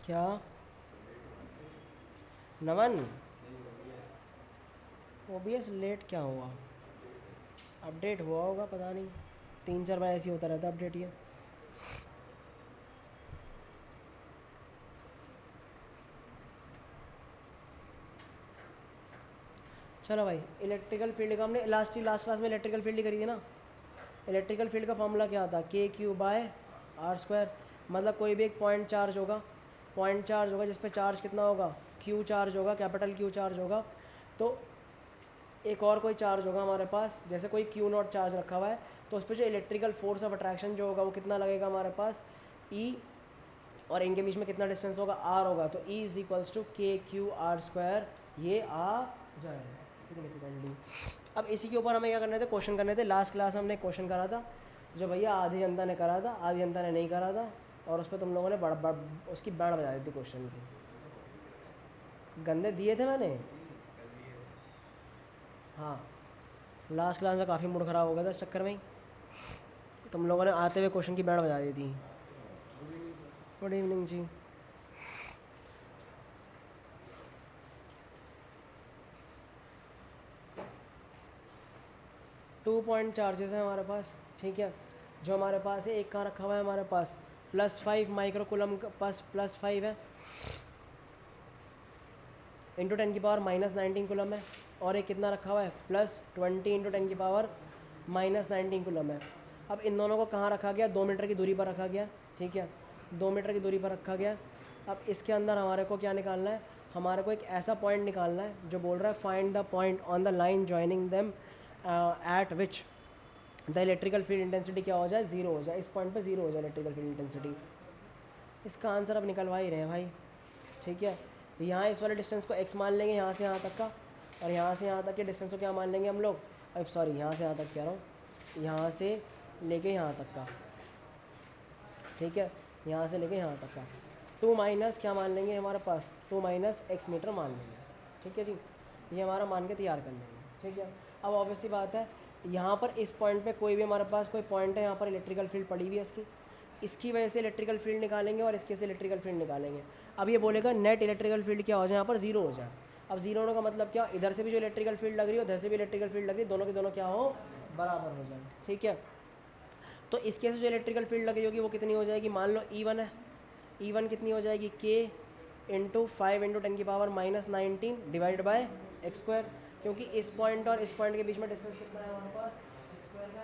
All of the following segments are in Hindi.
क्या नमन? ओबीएस लेट क्या हुआ? अपडेट हुआ होगा, पता नहीं। 3-4 बार ऐसे ही होता रहता अपडेट ये। चलो भाई, इलेक्ट्रिकल फील्ड का हमने लास्ट क्लास में इलेक्ट्रिकल फील्ड करी थी ना। इलेक्ट्रिकल फील्ड का फॉर्मूला क्या था? के क्यू बाय आर स्क्वायर। मतलब कोई भी एक पॉइंट चार्ज होगा, पॉइंट चार्ज होगा जिस पे चार्ज कितना होगा? क्यू चार्ज होगा, कैपिटल क्यू चार्ज होगा। तो एक और कोई चार्ज होगा हमारे पास, जैसे कोई क्यू नॉट चार्ज रखा हुआ है, तो उस पर जो इलेक्ट्रिकल फोर्स ऑफ अट्रैक्शन जो होगा वो कितना लगेगा हमारे पास? ई, और इनके बीच में कितना डिस्टेंस होगा? आर होगा। तो ई इज इक्वल्स टू के क्यू आर स्क्वायर, ये आ जाएगा सिग्निफिकेंटली। अब इसी के ऊपर हमें क्या करने थे? क्वेश्चन करने थे। लास्ट क्लास में हमने क्वेश्चन करा था जो भैया आधी जनता ने करा था, आधी जनता ने नहीं करा था, और उस पर तुम लोगों ने उसकी बैंड बजा दी थी क्वेश्चन की। गंदे दिए थे मैंने। हाँ, लास्ट क्लास में काफ़ी मूड ख़राब हो गया था इस चक्कर में ही। तुम लोगों ने आते हुए क्वेश्चन की बैंड बजा दी थी। गुड इवनिंग जी। 2 पॉइंट चार्जेस हैं हमारे पास, ठीक है। जो हमारे पास है, एक कहाँ रखा हुआ है हमारे पास? +5 माइक्रो कूलम का पास, +5 है, इंटू 10⁻⁻19 कूलम है। और एक कितना रखा हुआ है? +20 इंटू 10⁻⁻19 कूलम है। अब इन दोनों को कहाँ रखा गया? 2 मीटर की दूरी पर रखा गया, ठीक है। 2 मीटर की दूरी पर रखा गया। अब इसके अंदर हमारे को क्या निकालना है? हमारे को एक ऐसा पॉइंट निकालना है जो बोल रहा है find the point on the line joining them at which the electrical field intensity क्या हो जाए? ज़ीरो हो जाए। इस पॉइंट पे ज़ीरो हो जाए इलेक्ट्रिकल फील्ड इंटेंसिटी। इसका आंसर अब निकलवा ही रहे हैं भाई, ठीक है। यहाँ इस वाले डिस्टेंस को x मान लेंगे, यहाँ से यहाँ तक का, और यहाँ से यहाँ तक के डिस्टेंस को क्या मान लेंगे हम लोग? अब सॉरी, यहाँ से यहाँ तक कह रहा हूँ, यहाँ से लेके यहाँ तक का, ठीक है। यहाँ से लेके यहाँ तक का 2 माइनस क्या मान लेंगे हमारे पास? 2 माइनस x मीटर मान लेंगे, ठीक है जी। ये हमारा मान के तैयार कर लेंगे, ठीक है। अब ऑब्वियसली बात है, यहाँ पर इस पॉइंट पे कोई भी हमारे पास कोई पॉइंट है, यहाँ पर इलेक्ट्रिकल फील्ड पड़ी हुई है इसकी वजह से इलेक्ट्रिकल फील्ड निकालेंगे और इसके से इलेक्ट्रिकल फील्ड निकालेंगे। अब ये बोलेगा नेट इलेक्ट्रिकल फील्ड क्या हो जाए? यहाँ पर ज़ीरो हो जाए। अब ज़ीरो होने का मतलब क्या? इधर से भी जो इलेक्ट्रिकल फील्ड लग रही है, उधर से भी इलेक्ट्रिकल फील्ड लग रही है, दोनों के दोनों क्या हो? बराबर हो जाए, ठीक है। तो इसके से जो इलेक्ट्रिकल फील्ड लगी होगी वो कितनी हो जाएगी? मान लो E1 है, E1 कितनी हो जाएगी? K into 5 into 10⁻⁻19 divide by x square, क्योंकि इस पॉइंट और इस पॉइंट के बीच में डिस्टेंस कितना है हमारे पास? एक्स स्क्वायर का,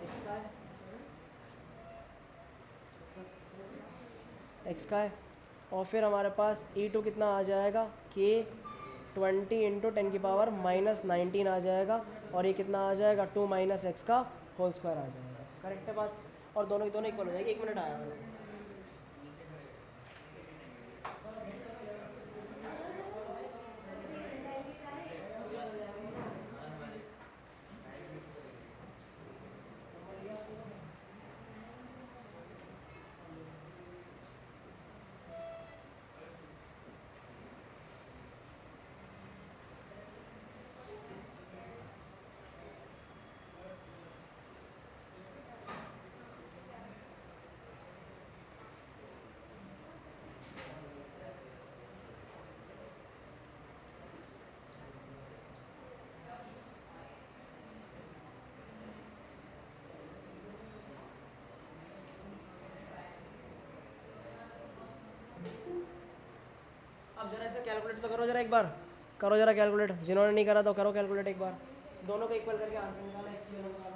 एक्स का है, एक्स का है। और फिर हमारे पास E2 कितना आ जाएगा? K 20 इंटू 10⁻⁻19 आ जाएगा, और ये कितना आ जाएगा? 2 माइनस एक्स का होल स्क्वायर आ जाएगा। करेक्ट है बात? और दोनों की दोनों इक्वल हो जाएगी। 1 मिनट आया था। अब जरा इसे कैलकुलेट तो करो, जरा एक बार करो जरा कैलकुलेट। जिन्होंने नहीं करा तो करो कैलकुलेट एक बार। दोनों को इक्वल करके आंसर निकाला, इसलिए निकाला।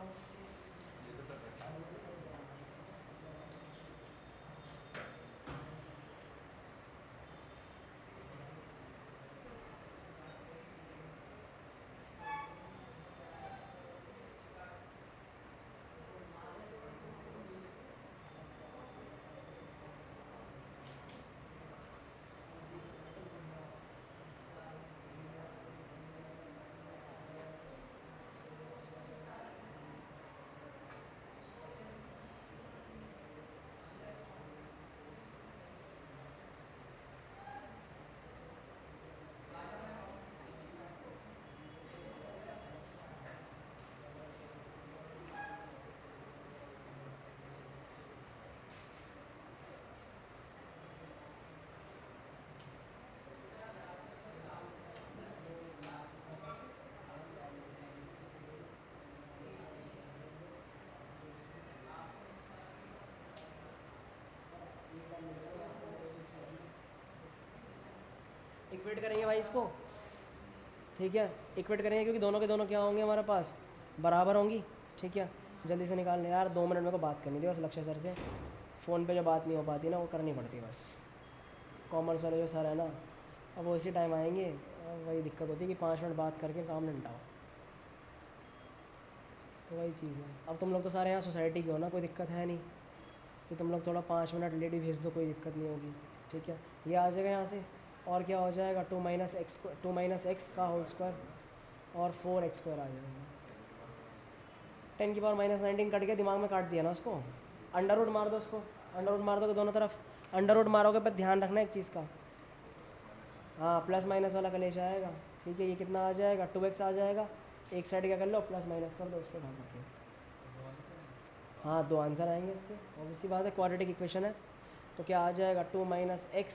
इक्वेट करेंगे भाई इसको, ठीक है, इक्वेट करेंगे क्योंकि दोनों के दोनों क्या होंगे हमारे पास, बराबर होंगी, ठीक है। जल्दी से निकाल लें यार, 2 मिनट मेरे को बात करनी थी बस लक्ष्य सर से, फ़ोन पे जो बात नहीं हो पाती ना वो करनी पड़ती बस। कॉमर्स वाले जो सर है ना, अब वो इसी टाइम आएंगे, और वही दिक्कत होती है कि 5 मिनट बात करके काम निपटाओ, तो वही चीज़ है। अब तुम लोग तो सारे यहाँ सोसाइटी के हो ना, कोई दिक्कत है नहीं कि तुम लोग थोड़ा 5 मिनट लेट ही भेज दो, कोई दिक्कत नहीं होगी, ठीक है। ये आ जाएगा यहाँ से, और क्या हो जाएगा, 2 - x का होल स्क्वायर और 4x² आ जाएगा। 10⁻⁻19 कट गया, दिमाग में काट दिया ना उसको, अंडर रूट मार दो उसको, अंडर रूट मार दोगे दोनों तरफ, अंडर रूट मारोगे पर ध्यान रखना एक चीज़ का, हाँ प्लस माइनस वाला कलेश आएगा, ठीक है। ये कितना आ जाएगा, 2x आ जाएगा, एक साइड क्या कर लो प्लस माइनस कर दो, उसको ढाक दो। हाँ 2 आंसर आएंगे इसके, ऑब्वियसली बात है, क्वाड्रेटिक इक्वेशन है। तो क्या आ जाएगा, 2 - x,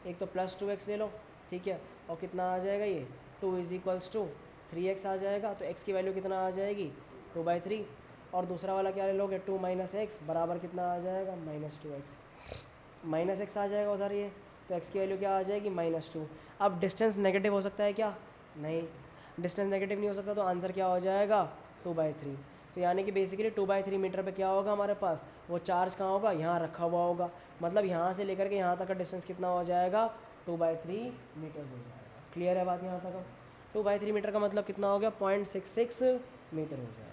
एक तो प्लस 2x ले लो, ठीक है, और कितना आ जाएगा ये 2 = 3x आ जाएगा, तो x की वैल्यू कितना आ जाएगी 2/3, और दूसरा वाला क्या ले लोगे 2 - x बराबर कितना आ जाएगा -2x, -x आ जाएगा उधर ये, तो x की वैल्यू क्या आ जाएगी -2। अब डिस्टेंस नेगेटिव हो सकता है क्या, नहीं, डिस्टेंस नेगेटिव नहीं हो सकता, तो आंसर क्या हो जाएगा 2/3। तो यानी कि बेसिकली 2/3 मीटर पे क्या होगा हमारे पास, वो चार्ज कहाँ होगा, यहाँ रखा हुआ होगा, मतलब यहाँ से लेकर के यहाँ तक का डिस्टेंस कितना हो जाएगा 2/3 मीटर हो जाएगा। क्लियर है बात यहाँ तक। 2/3 मीटर का मतलब कितना हो गया 0.66 मीटर हो जाएगा।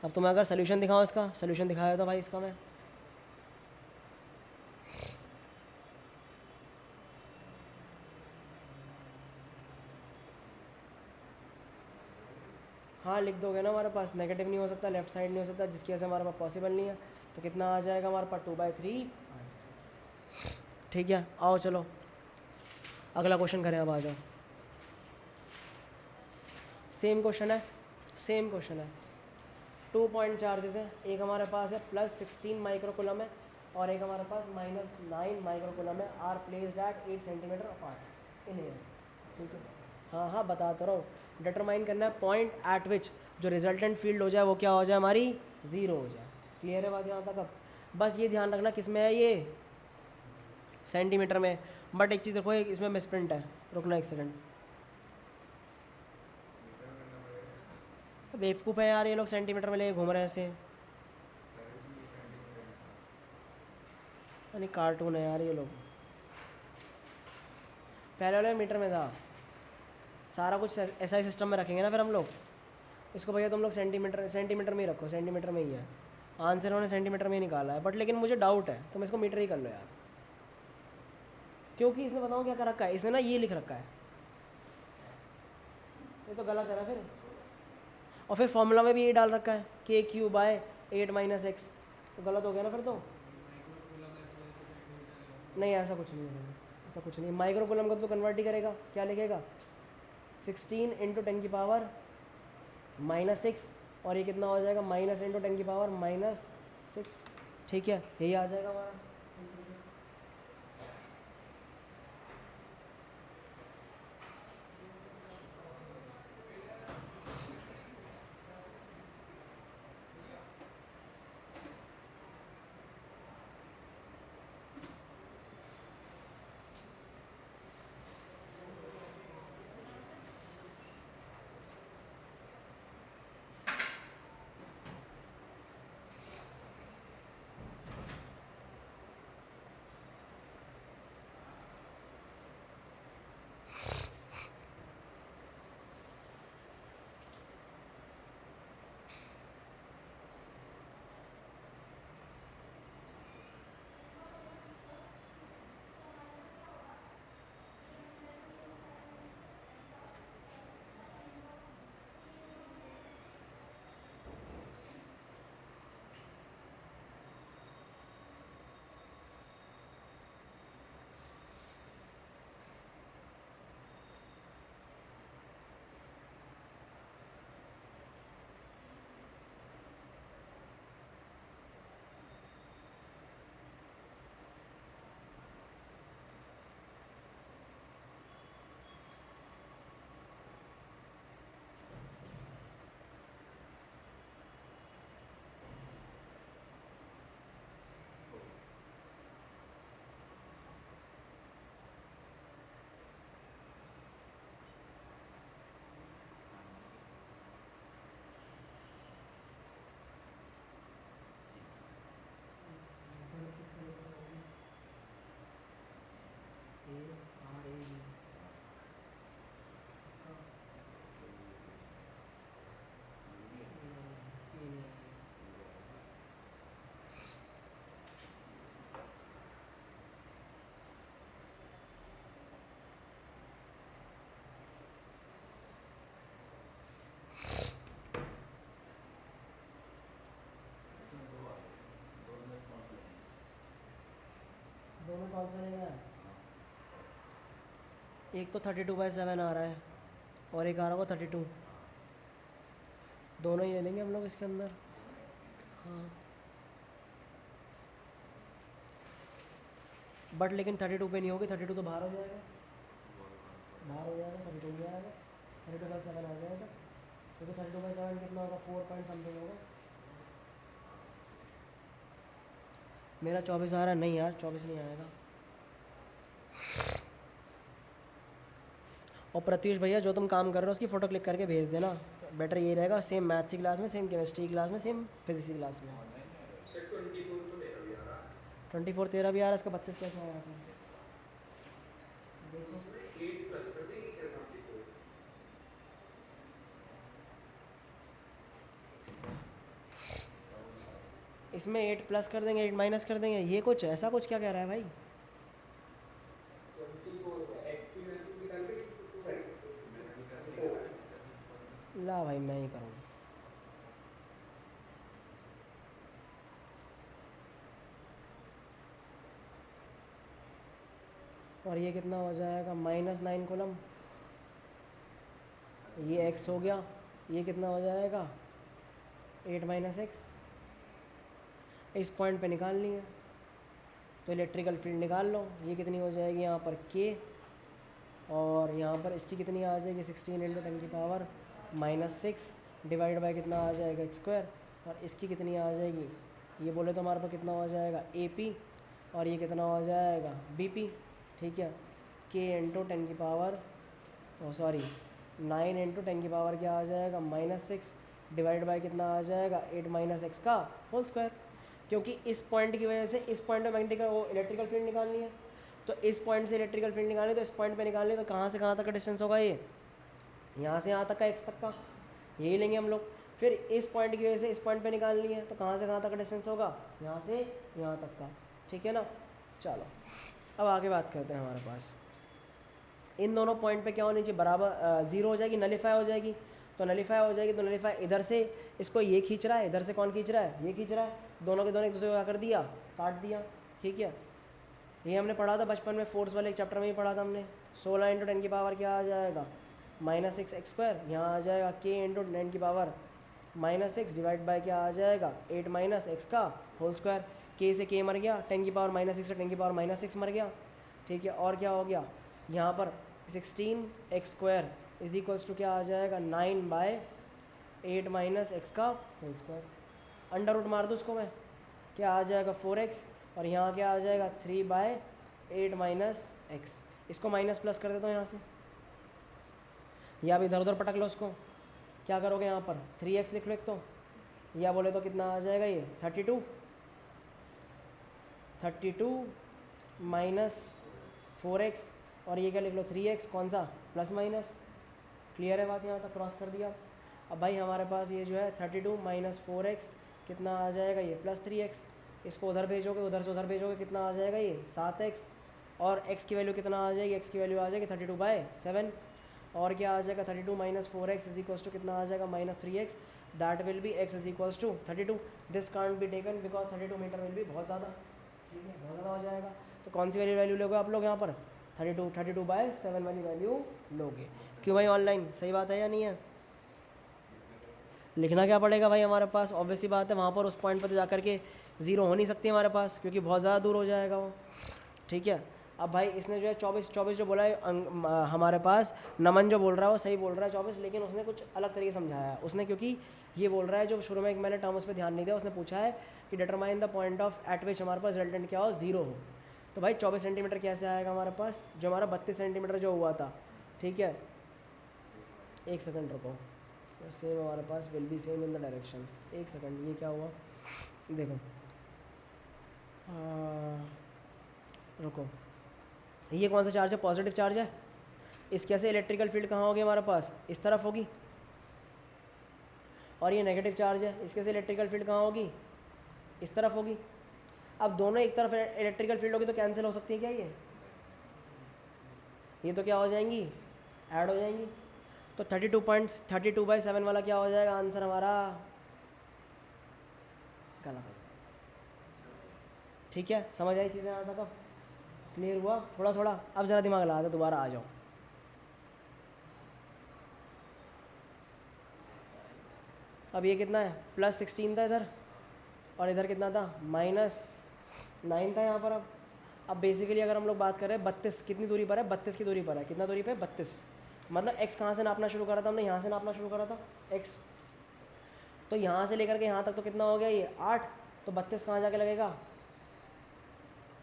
अब तो मैं अगर सोल्यूशन दिखाऊँ, इसका सोल्यूशन दिखाया था भाई इसका मैं, हाँ लिख दोगे ना, हमारे पास नेगेटिव नहीं हो सकता, लेफ्ट साइड नहीं हो सकता, जिसकी वजह से हमारे पास पॉसिबल नहीं है, तो कितना आ जाएगा हमारे पास 2/3, ठीक है। आओ चलो अगला क्वेश्चन करें, अब आ जाओ, सेम क्वेश्चन है, सेम क्वेश्चन है। 2 पॉइंट चार्जेस हैं, एक हमारे पास है +16 माइक्रोकुलम है, और एक हमारे पास -9 माइक्रोकुलम है, are placed at 8 centimetre apart in air, ठीक है। हाँ हाँ बता तो रहा हूँ, डिटरमाइन करना है पॉइंट एट विच जो रिजल्टेंट फील्ड हो जाए वो क्या हो जाए हमारी 0 हो जाए। क्लियर है बात यहाँ तक। अब बस ये ध्यान रखना किस में है ये, सेंटीमीटर में, बट एक चीज़ रखो, एक इसमें मिसप्रिंट है, रुकना एक सेकंड, बेवकूफ़ है यार ये लोग, सेंटीमीटर में लेके घूम रहे हैं ऐसे, यानी कार्टून है यार ये लोग। पहले वाले मीटर में था, सारा कुछ ऐसा ही सिस्टम में रखेंगे ना फिर हम लोग इसको, भैया तुम लोग सेंटीमीटर में ही रखो, सेंटीमीटर में ही है आंसर, उन्होंने सेंटीमीटर में ही निकाला है, बट लेकिन मुझे डाउट है, तुम इसको मीटर ही कर लो यार, क्योंकि इसने बताओ क्या कर रखा है, इसने ना ये लिख रखा है, ये तो गलत है ना फिर, और फिर फॉर्मूला में भी ये डाल रखा है k3/8 - x, तो गलत हो गया ना फिर तो। नहीं ऐसा कुछ नहीं है, ऐसा कुछ नहीं, माइक्रोकुलम का तो कन्वर्ट ही करेगा, क्या लिखेगा 16 × 10⁻⁻6, और ये कितना हो जाएगा -10⁻⁻6, ठीक है, यही आ जाएगा हमारा। कौन सा लेना है? एक तो 32/7 आ रहा है और एक आ रहा होगा 32, दोनों ही ले लेंगे हम लोग इसके अंदर। हाँ बट लेकिन 32 पे नहीं होगी, 32 तो बाहर हो जाएगा, बाहर हो जाएगा, 32 में आएगा, 32/7 आ जाएगा, क्योंकि 32/7 कितना होगा, 4 पॉइंट समथिंग होगा। मेरा 24 आ रहा है, नहीं यार 24 नहीं आएगा। और प्रत्युष भैया जो तुम काम कर रहे हो उसकी फ़ोटो क्लिक करके भेज देना, बेटर ये रहेगा। सेम मैथ्स की क्लास में, सेम केमिस्ट्री की क्लास में, सेम फिजिक्स की क्लास में। 24 तेरा भी आ रहा है, इसका 32 कैसे आया था? देखो इसमें 8 प्लस कर देंगे, 8 माइनस कर देंगे, ये कुछ ऐसा कुछ क्या कह रहा है भाई? ला भाई मैं ही करूँ। और ये कितना हो जाएगा, -9 कॉलम, ये x हो गया, ये कितना हो जाएगा 8 - x। इस पॉइंट पे निकालनी है तो इलेक्ट्रिकल फील्ड निकाल लो, ये कितनी हो जाएगी यहाँ पर k, और यहाँ पर इसकी कितनी आ जाएगी 16 × 10⁻⁻6 डिवाइड बाय कितना आ जाएगा x², और इसकी कितनी आ जाएगी, ये बोले तो हमारे पास कितना हो जाएगा AP, और ये कितना हो जाएगा BP, ठीक है। k × 9 × 10 क्या आ जाएगा -6 डिवाइड बाय कितना आ जाएगा 8 - x का होल स्क्वायर, क्योंकि इस पॉइंट की वजह से इस पॉइंट में मैग्नेटिक वो इलेक्ट्रिकल फील्ड निकालनी है, तो इस पॉइंट से इलेक्ट्रिकल फील्ड निकालनी, तो इस पॉइंट पे निकालनी, तो कहाँ से कहाँ तक का डिस्टेंस होगा, ये यहाँ से यहाँ तक का x तक का, यही लेंगे हम लोग। फिर इस पॉइंट की वजह से इस पॉइंट पे निकालनी है, तो कहाँ से कहाँ तक का डिस्टेंस होगा, यहाँ से यहाँ तक का, ठीक है ना। चलो अब आगे बात करते हैं। हमारे पास इन दोनों पॉइंट पे क्या होनी चाहिए, बराबर 0 हो जाएगी, नलीफाई हो जाएगी, तो नलीफाई हो जाएगी, तो नलीफाई इधर से इसको ये खींच रहा है, इधर से कौन खींच रहा है, ये खींच रहा है, दोनों के दोनों एक दूसरे को क्या कर दिया, काट दिया, ठीक है। ये हमने पढ़ा था बचपन में, फोर्स वाले चैप्टर में ही पढ़ा था हमने। 16 × 10 क्या आ जाएगा -6 x², यहाँ आ जाएगा k × 10 - 6 डिवाइड बाय क्या आ जाएगा 8 - x का होल स्क्वायर, k से k मर गया, 10⁻⁻6 से 10⁻⁻6 मर गया, ठीक है। और क्या हो गया यहाँ पर 16x² इज इक्वल्स टू क्या आ जाएगा 9/8 - x का होल स्क्वायर, अंडर रूट मार दो उसको मैं, क्या आ जाएगा 4x, और यहाँ क्या आ जाएगा 3/8 - x। इसको माइनस प्लस कर देता हूँ यहाँ से, या अब इधर उधर पटक लो उसको, क्या करोगे यहाँ पर 3x लिख लो एक तो, या बोले तो कितना आ जाएगा ये 32 - 4x, और ये क्या लिख लो 3x, कौन सा प्लस माइनस, क्लियर है बात, यहाँ तक क्रॉस कर दिया। अब भाई हमारे पास ये जो है 32 - 4x कितना आ जाएगा, ये +3x, इसको उधर भेजोगे, उधर से उधर भेजोगे, कितना आ जाएगा ये 7x, और x की वैल्यू कितना आ जाएगी, x की वैल्यू आ जाएगी 32/7, और क्या आ जाएगा 32 - 4x इज इक्वल्स टू कितना आ जाएगा -3x, that will be x is equals to 32, this can't be taken because 32 metre will be बहुत ज़्यादा, ठीक है, बहुत ज़्यादा हो जाएगा। तो कौन सी वैल्यू लोगे आप लोग यहाँ पर 32/7 वाली वैल्यू लोगे। क्यों भाई ऑनलाइन, सही बात है या नहीं है? लिखना क्या पड़ेगा भाई हमारे पास, ऑब्वियसली बात है, वहाँ पर उस पॉइंट पर तो जाकर के 0 हो नहीं सकती हमारे पास, क्योंकि बहुत ज़्यादा दूर हो जाएगा वो, ठीक है। अब भाई इसने जो है 24 जो बोला है हमारे पास नमन जो बोल रहा है वो सही बोल रहा है 24, लेकिन उसने कुछ अलग तरीके समझाया है उसने, क्योंकि ये बोल रहा है जो शुरू में एक मैंने टर्म उस पर ध्यान नहीं दिया, उसने पूछा है कि determine the point of eight विच हमारे पास रिजल्टेंट क्या हो 0 हो। तो भाई 24 सेंटीमीटर कैसे आएगा हमारे पास, जो हमारा 32 सेंटीमीटर जो हुआ था, ठीक है, एक सेकंड रुको, सेम हमारे पास will be same in the direction, एक सेकंड, ये क्या हुआ देखो, रुको, ये कौन सा चार्ज है, पॉजिटिव चार्ज है, इसके से इलेक्ट्रिकल फील्ड कहाँ होगी हमारे पास, इस तरफ होगी, और ये नेगेटिव चार्ज है, इसके से इलेक्ट्रिकल फील्ड कहाँ होगी, इस तरफ होगी। अब दोनों एक तरफ इलेक्ट्रिकल फील्ड होगी तो कैंसिल हो सकती है क्या, ये तो क्या हो जाएंगी, ऐड हो जाएंगी, तो 32/7 वाला क्या हो जाएगा आंसर हमारा, गलत हो जाएगा, ठीक है। समझ आई चीज़ें यहाँ तक अब? क्लियर हुआ थोड़ा थोड़ा? अब ज़रा दिमाग लगा दो, दोबारा आ जाओ। अब ये कितना है, +16 था इधर, और इधर कितना था, -9 था यहाँ पर। अब बेसिकली अगर हम लोग बात करें 32 कितनी दूरी पर है, 32 की दूरी पर है, कितना दूरी पे, 32। मतलब x कहाँ से नापना शुरू करा था हमने, यहाँ से नापना शुरू करा था x। तो यहाँ से लेकर के यहाँ तक तो कितना हो गया ये 8, तो 32 कहाँ जाके लगेगा,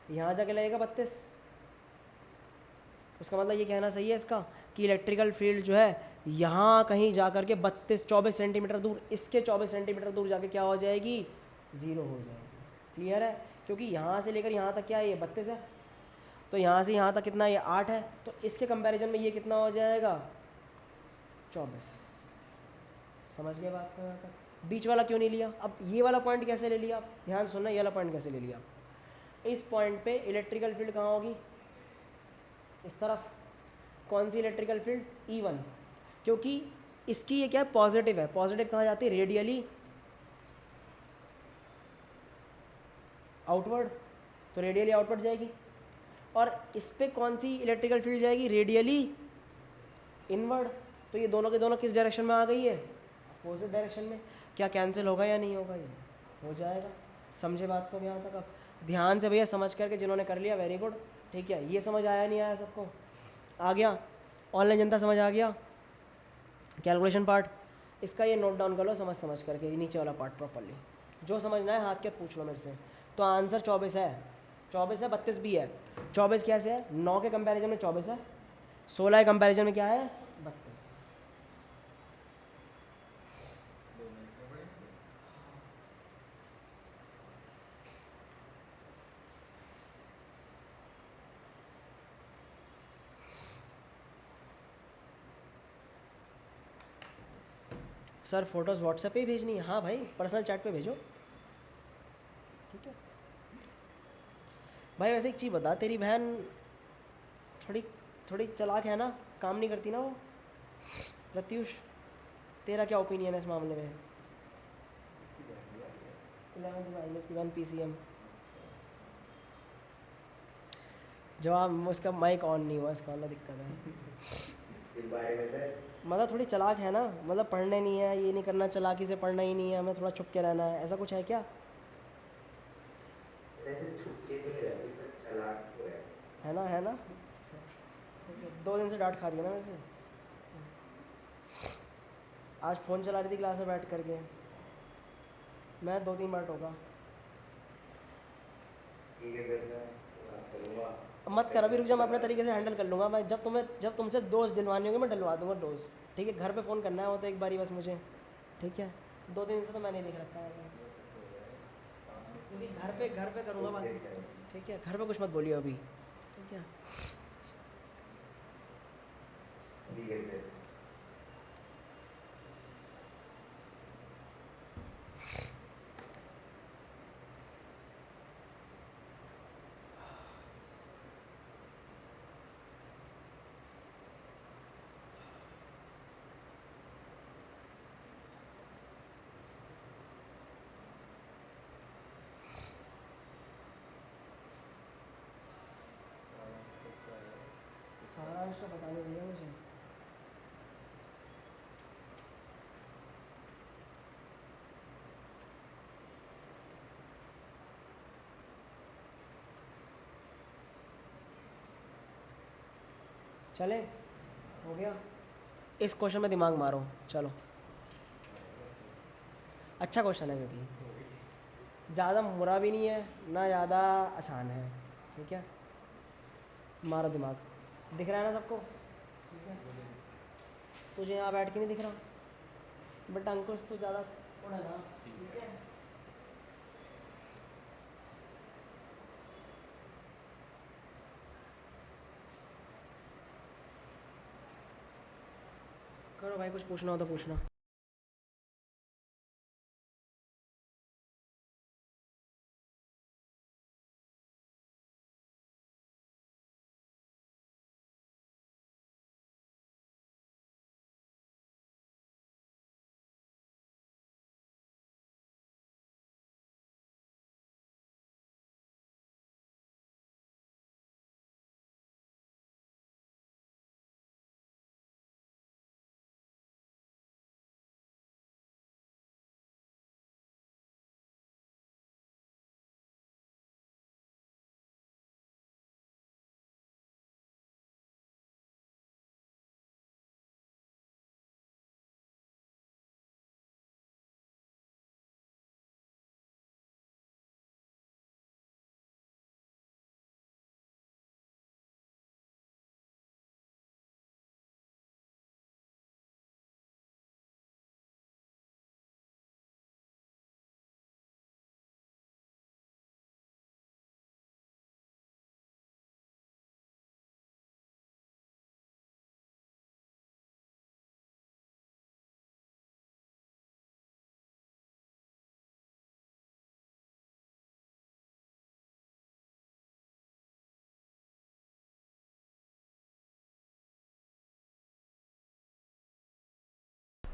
यहाँ जाके लगेगा 32। उसका मतलब ये कहना सही है इसका कि इलेक्ट्रिकल फील्ड जो है यहाँ कहीं जा कर के 24 सेंटीमीटर दूर, इसके 24 सेंटीमीटर दूर जाके क्या हो जाएगी, ज़ीरो हो जाएगी। क्लियर है? क्योंकि यहाँ से लेकर यहाँ तक क्या है, ये 32 है, तो यहाँ से यहाँ तक कितना, ये 8 है, तो इसके कंपैरिजन में ये कितना हो जाएगा, 24। समझ गए बात को? यहाँ तक बीच वाला क्यों नहीं लिया? अब ये वाला पॉइंट कैसे ले लिया, ध्यान सुनना, ये वाला पॉइंट कैसे ले लिया। इस पॉइंट पे इलेक्ट्रिकल फील्ड कहाँ होगी, इस तरफ। कौन सी इलेक्ट्रिकल फील्ड, E1, क्योंकि इसकी ये क्या है, पॉजिटिव है। पॉजिटिव कहाँ जाती है, रेडियली आउटवर्ड, तो रेडियली आउटवर्ड जाएगी। और इस पे कौन सी इलेक्ट्रिकल फील्ड जाएगी, रेडियली इनवर्ड। तो ये दोनों के दोनों किस डायरेक्शन में आ गई है, अपोजिट डायरेक्शन में। क्या कैंसिल होगा या नहीं होगा, ये हो जाएगा। समझे बात को यहाँ तक? अब ध्यान से भैया समझ करके, जिन्होंने कर लिया वेरी गुड, ठीक है। ये समझ आया नहीं आया, सबको आ गया? ऑनलाइन जनता समझ आ गया? कैलकुलेशन पार्ट इसका ये नोट डाउन कर लो, समझ समझ करके, नीचे वाला पार्ट प्रॉपरली। जो समझना है हाथ के पूछ लो मेरे से। तो आंसर 24 है, 24 है, 32 भी है। 24 कैसे है, 9 के कंपैरिजन में 24 है, 16 के कंपैरिजन में क्या है, 32। सर फोटोज़ व्हाट्सएप पे ही भेजनी है? हाँ भाई, पर्सनल चैट पे भेजो, ठीक है भाई। वैसे एक चीज़ बता, तेरी बहन थोड़ी थोड़ी चालाक है ना, काम नहीं करती ना वो, प्रत्युष? तेरा क्या ओपिनियन है इस मामले में? 11th माइनस की 1 PCM। जवाब, उसका माइक ऑन नहीं हुआ, इसका वाला दिक्कत है। मतलब थोड़ी चालाक है ना, मतलब पढ़ने नहीं है, ये नहीं करना, चालाकी से पढ़ना ही नहीं है, हमें थोड़ा छुप के रहना है, ऐसा कुछ है क्या? ऐसे छुपके तो नहीं रहती पर चालाक तो है। है ना, है ना। ठीक है, 2 दिन से डांट खा रही है ना वैसे। आज फ़ोन चला रही थी क्लास में बैठ करके, मैं 2-3 बार टोका। ठीक है फिर मैं बात करूंगा। अब मत कर, अभी रुक जा, मैं अपने तरीके से हैंडल कर लूँगा। मैं जब तुमसे डोज दिलवानी होगी, मैं डलवा दूँगा डोज, ठीक है। घर पे फ़ोन करना है वो तो एक बारी बस मुझे, ठीक है। 2 दिन से तो मैं नहीं देख रखा है, क्योंकि घर पे करूँगा बात, ठीक है। घर पे कुछ मत बोलिए अभी, ठीक है। ठीक है फिर। सारा इसका बताने भैया मुझे। चले, हो गया। इस क्वेश्चन में दिमाग मारो, चलो। अच्छा क्वेश्चन है, क्योंकि ज़्यादा बुरा भी नहीं है ना, ज़्यादा आसान है, ठीक है। मारो दिमाग, दिख रहा है ना सबको, ठीक है। तुझे यहाँ बैठ के नहीं दिख रहा, बट अंकुश तो ज़्यादा उड़ा ना, ठीक है। करो भाई, कुछ पूछना हो तो पूछना।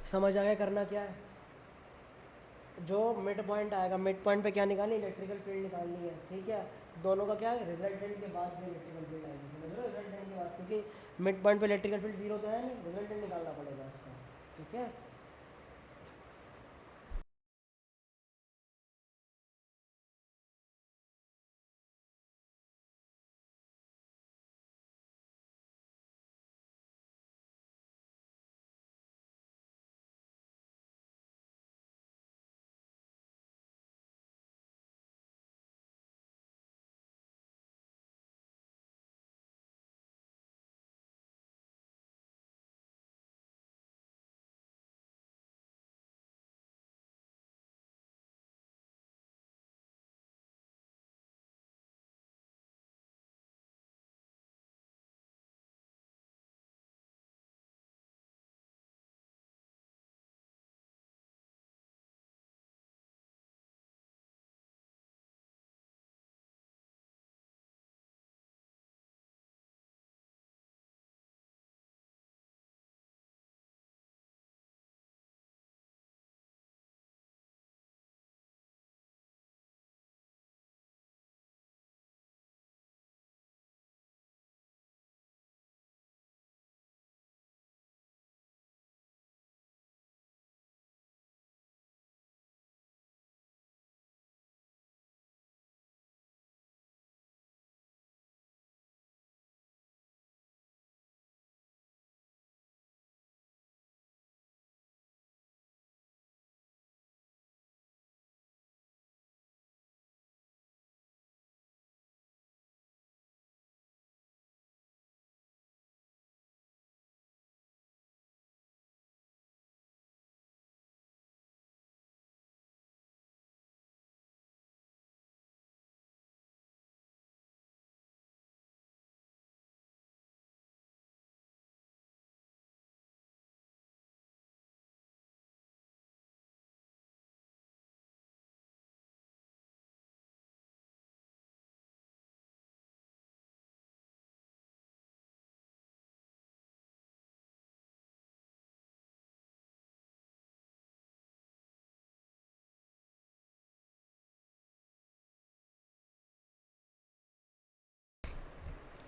समझ आ गया करना क्या है? जो मिड पॉइंट आएगा, मिड पॉइंट पे क्या निकालनी, इलेक्ट्रिकल फील्ड निकालनी है, ठीक है। दोनों का क्या है, रिजल्टेंट के बाद जो इलेक्ट्रिकल फील्ड आएगी, समझ रहे हो, रिजल्टेंट के बाद, क्योंकि मिड पॉइंट पे इलेक्ट्रिकल फील्ड जीरो तो है नहीं, रिजल्टेंट निकालना पड़ेगा उसका, ठीक है।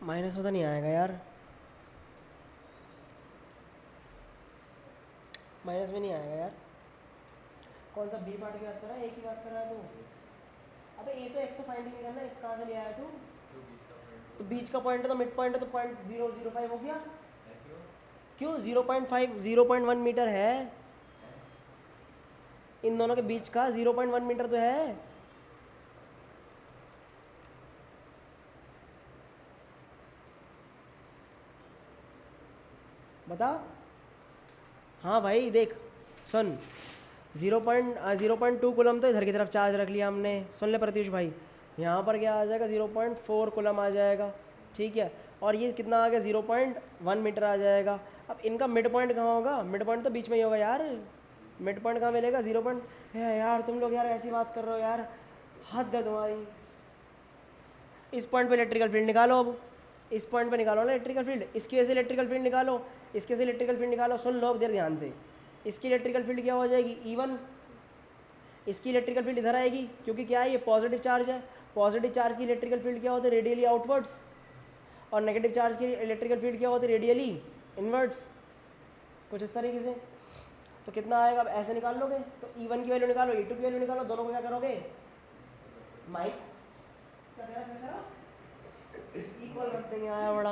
माइनस में तो नहीं आएगा यार, माइनस में नहीं आएगा यार। कौन सा बी पार्ट की बात कर रहा है, ए की बात कर रहा है तू? अबे ए तो एक्स तो फाइंड ही नहीं करना, एक्स कहाँ से ले आया तू? तो बीच का पॉइंट है तो मिड पॉइंट है तो 0.005 हो गया। क्यों 0.5, 0.1 मीटर है इन दोनों के बीच का, 0.1 मीटर तो है। बता। हाँ भाई देख, सुन, 0.2 कूलम तो इधर की तरफ चार्ज रख लिया हमने, सुन ले प्रत्युष भाई, यहाँ पर क्या आ जाएगा, 0.4 कूलम आ जाएगा, ठीक है। और ये कितना आ गया, 0.1 मीटर आ जाएगा। अब इनका मिड पॉइंट कहाँ होगा, मिड पॉइंट तो बीच में ही होगा यार, मिड पॉइंट कहाँ मिलेगा, 0 पॉइंट है यार, तुम लोग यार ऐसी बात कर रहे हो यार, हद है तुम्हारी। इस पॉइंट पे इलेक्ट्रिकल फील्ड निकालो, अब इस पॉइंट पे निकालो ना इलेक्ट्रिकल फील्ड, इसकी वजह से इलेक्ट्रिकल फील्ड निकालो, इसके से इलेक्ट्रिकल फील्ड निकालो, सुन लो अब देर ध्यान से। इसकी इलेक्ट्रिकल फील्ड क्या हो जाएगी, E1, इसकी इलेक्ट्रिकल फील्ड इधर आएगी, क्योंकि क्या है ये पॉजिटिव चार्ज है, पॉजिटिव चार्ज की इलेक्ट्रिकल फील्ड क्या होती है, रेडियली आउटवर्ड्स, और नेगेटिव चार्ज की इलेक्ट्रिकल फील्ड क्या होती है, रेडियली इनवर्ड्स, कुछ इस तरीके से। तो कितना आएगा, अब ऐसे निकाल लोगे, तो E1 की वैल्यू निकालो, E2 की वैल्यू निकालो, दोनों को क्या करोगे, इक्वल कर देंगे, आया बड़ा,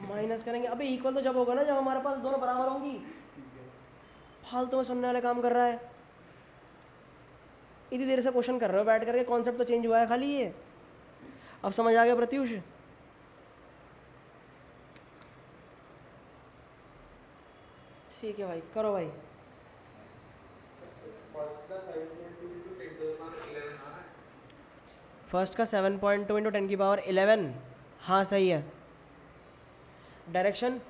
माइनस करेंगे। अबे इक्वल तो जब होगा ना जब हमारे पास दोनों बराबर होंगी, फालतू में सुनने वाले काम कर रहा है, इतनी देर से क्वेश्चन कर रहे हो बैठ करके, कॉन्सेप्ट तो चेंज हुआ है खाली ये। अब समझ आ गया प्रत्युष? ठीक है भाई, करो भाई। फर्स्ट का 7.2 इंटू 10⁻11, हाँ सही है। डायरेक्शन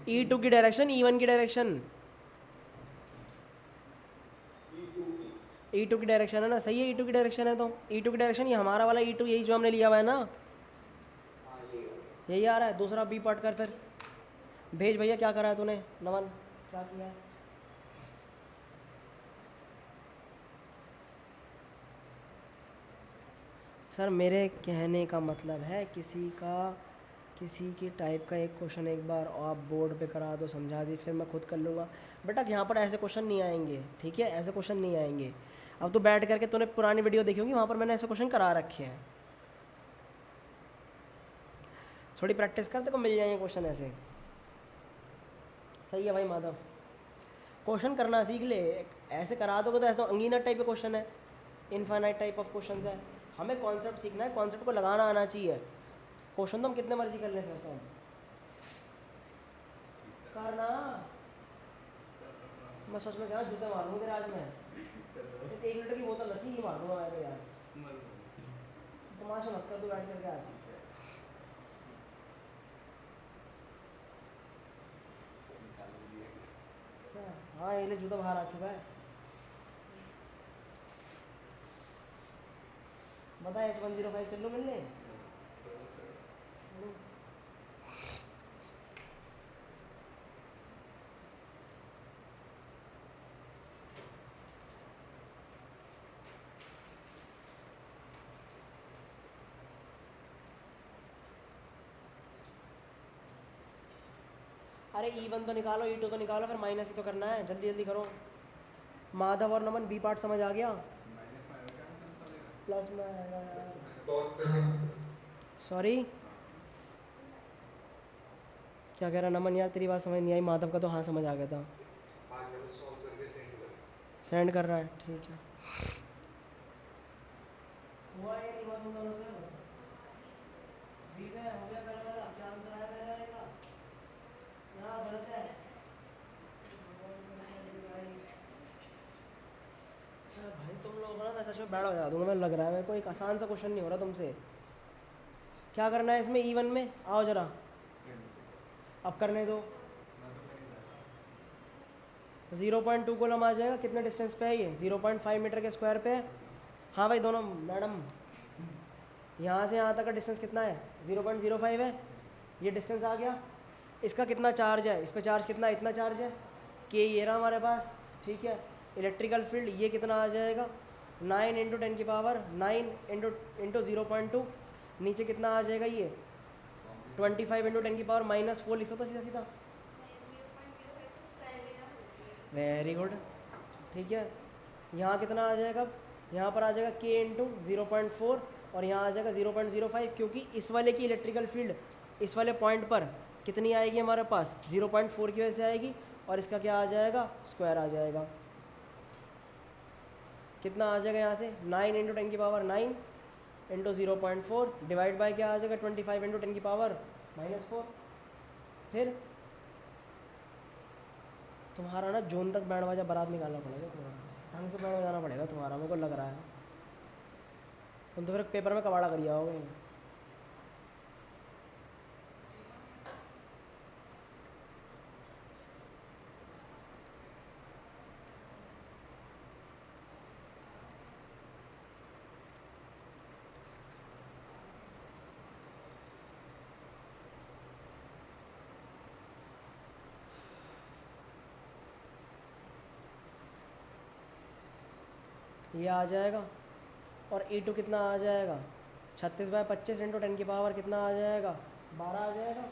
E2 की डायरेक्शन, E1 की डायरेक्शन, E2 की डायरेक्शन है ना, सही है, E2 की डायरेक्शन है तो E2 की डायरेक्शन, ये हमारा वाला E2 यही जो हमने लिया हुआ है ना, यही आ रहा है। दूसरा बी पार्ट कर फिर, भेज भैया क्या करा है तूने नमन, क्या किया है। सर मेरे कहने का मतलब है किसी की टाइप का एक क्वेश्चन एक बार आप बोर्ड पे करा दो, समझा दी, फिर मैं खुद कर लूँगा। बेटा यहाँ पर ऐसे क्वेश्चन नहीं आएंगे, ठीक है, ऐसे क्वेश्चन नहीं आएंगे। अब तो बैठ करके तूने पुरानी वीडियो देखी होगी, वहाँ पर मैंने ऐसे क्वेश्चन करा रखे हैं। थोड़ी प्रैक्टिस कर, तेरे को मिल जाएंगे क्वेश्चन ऐसे। सही है भाई माधव, क्वेश्चन करना सीख ले। ऐसे करा दोगे तो ऐसा तो अंगीना टाइप का क्वेश्चन है, इनफाइनाइट टाइप ऑफ क्वेश्चन है। हमें कॉन्सेप्ट सीखना है, कॉन्सेप्ट को लगाना आना चाहिए। क्वेश्चन तो हम कितने मर्जी कर ले सकते हैं करना। मैं सच में क्या जूते मार दूँगा तेरे आज मैं। 1 लीटर की बोतल रखी, ये मार दूंगा मैं तो यार। तमाशा मत कर, तू बैठ करके आज। क्या? हाँ ये ले जूता बाहर आ चुका है। बता H105 चल लो मिलने। अरे E1 तो निकालो, E2 तो निकालो, फिर माइनस ही तो करना है, जल्दी जल्दी करो। माधव और नमन बी पार्ट समझ आ गया। प्लस में आएगा यार, सॉरी क्या कह रहा नमन यार, तेरी बात समझ नहीं आई। माधव का तो हाँ समझ आ गया था। सेंड कर रहा है, ठीक है। हुआ ये नहीं हुआ तुम दोनों से? बी में हो गया पहले वाला, क्या आंसर आया पहले वाले का? यहाँ गलत है। भाई तुम लोग ना, मैं सच में बैड हो जा दूंगा, मैं लग रहा है मेरे को। एक आसान सा क्वेश्चन नहीं हो रहा तुमसे। क्या करना है इसमें E1 में, आओ जरा अब करने दो। 0.2 कॉलम आ जाएगा। कितने डिस्टेंस पे है ये? 0.5 मीटर के स्क्वायर पे है। हाँ भाई दोनों मैडम, यहाँ से यहाँ तक का डिस्टेंस कितना है? 0.05 है। ये डिस्टेंस आ गया। इसका कितना चार्ज है? इस पर चार्ज कितना है? इतना चार्ज है कि ये रहा हमारे पास, ठीक है। इलेक्ट्रिकल फील्ड ये कितना आ जाएगा? 9 × 10⁻9 इंटू 0.2। नीचे कितना आ जाएगा ये? 25 × 10⁻⁻4 लिख सकता सीधा सीधा। वेरी गुड, ठीक है। यहाँ कितना आ जाएगा? यहाँ पर आ जाएगा k इंटू 0.4 और यहाँ आ जाएगा 0.05, क्योंकि इस वाले की इलेक्ट्रिकल फील्ड इस वाले पॉइंट पर कितनी आएगी हमारे पास? 0.4 की वजह से आएगी। और इसका क्या आ जाएगा? स्क्वायर आ जाएगा। कितना आ जाएगा यहाँ से? 9 × 10⁻9 इंटू 0.4 डिवाइड बाय क्या आ जाएगा? 25 × 10⁻⁻4। फिर तुम्हारा ना जोन तक बैंड बाजा बारात निकालना पड़ेगा तुम्हारा, ढंग से बैंड बजाना पड़ेगा तुम्हारा, मेरे को लग रहा है। तुम तो फिर पेपर में कबाड़ा कर जाओगे। ये आ जाएगा। और E2 कितना आ जाएगा? 36/25 इंटू 10 की पावर कितना आ जाएगा? 12 आ जाएगा।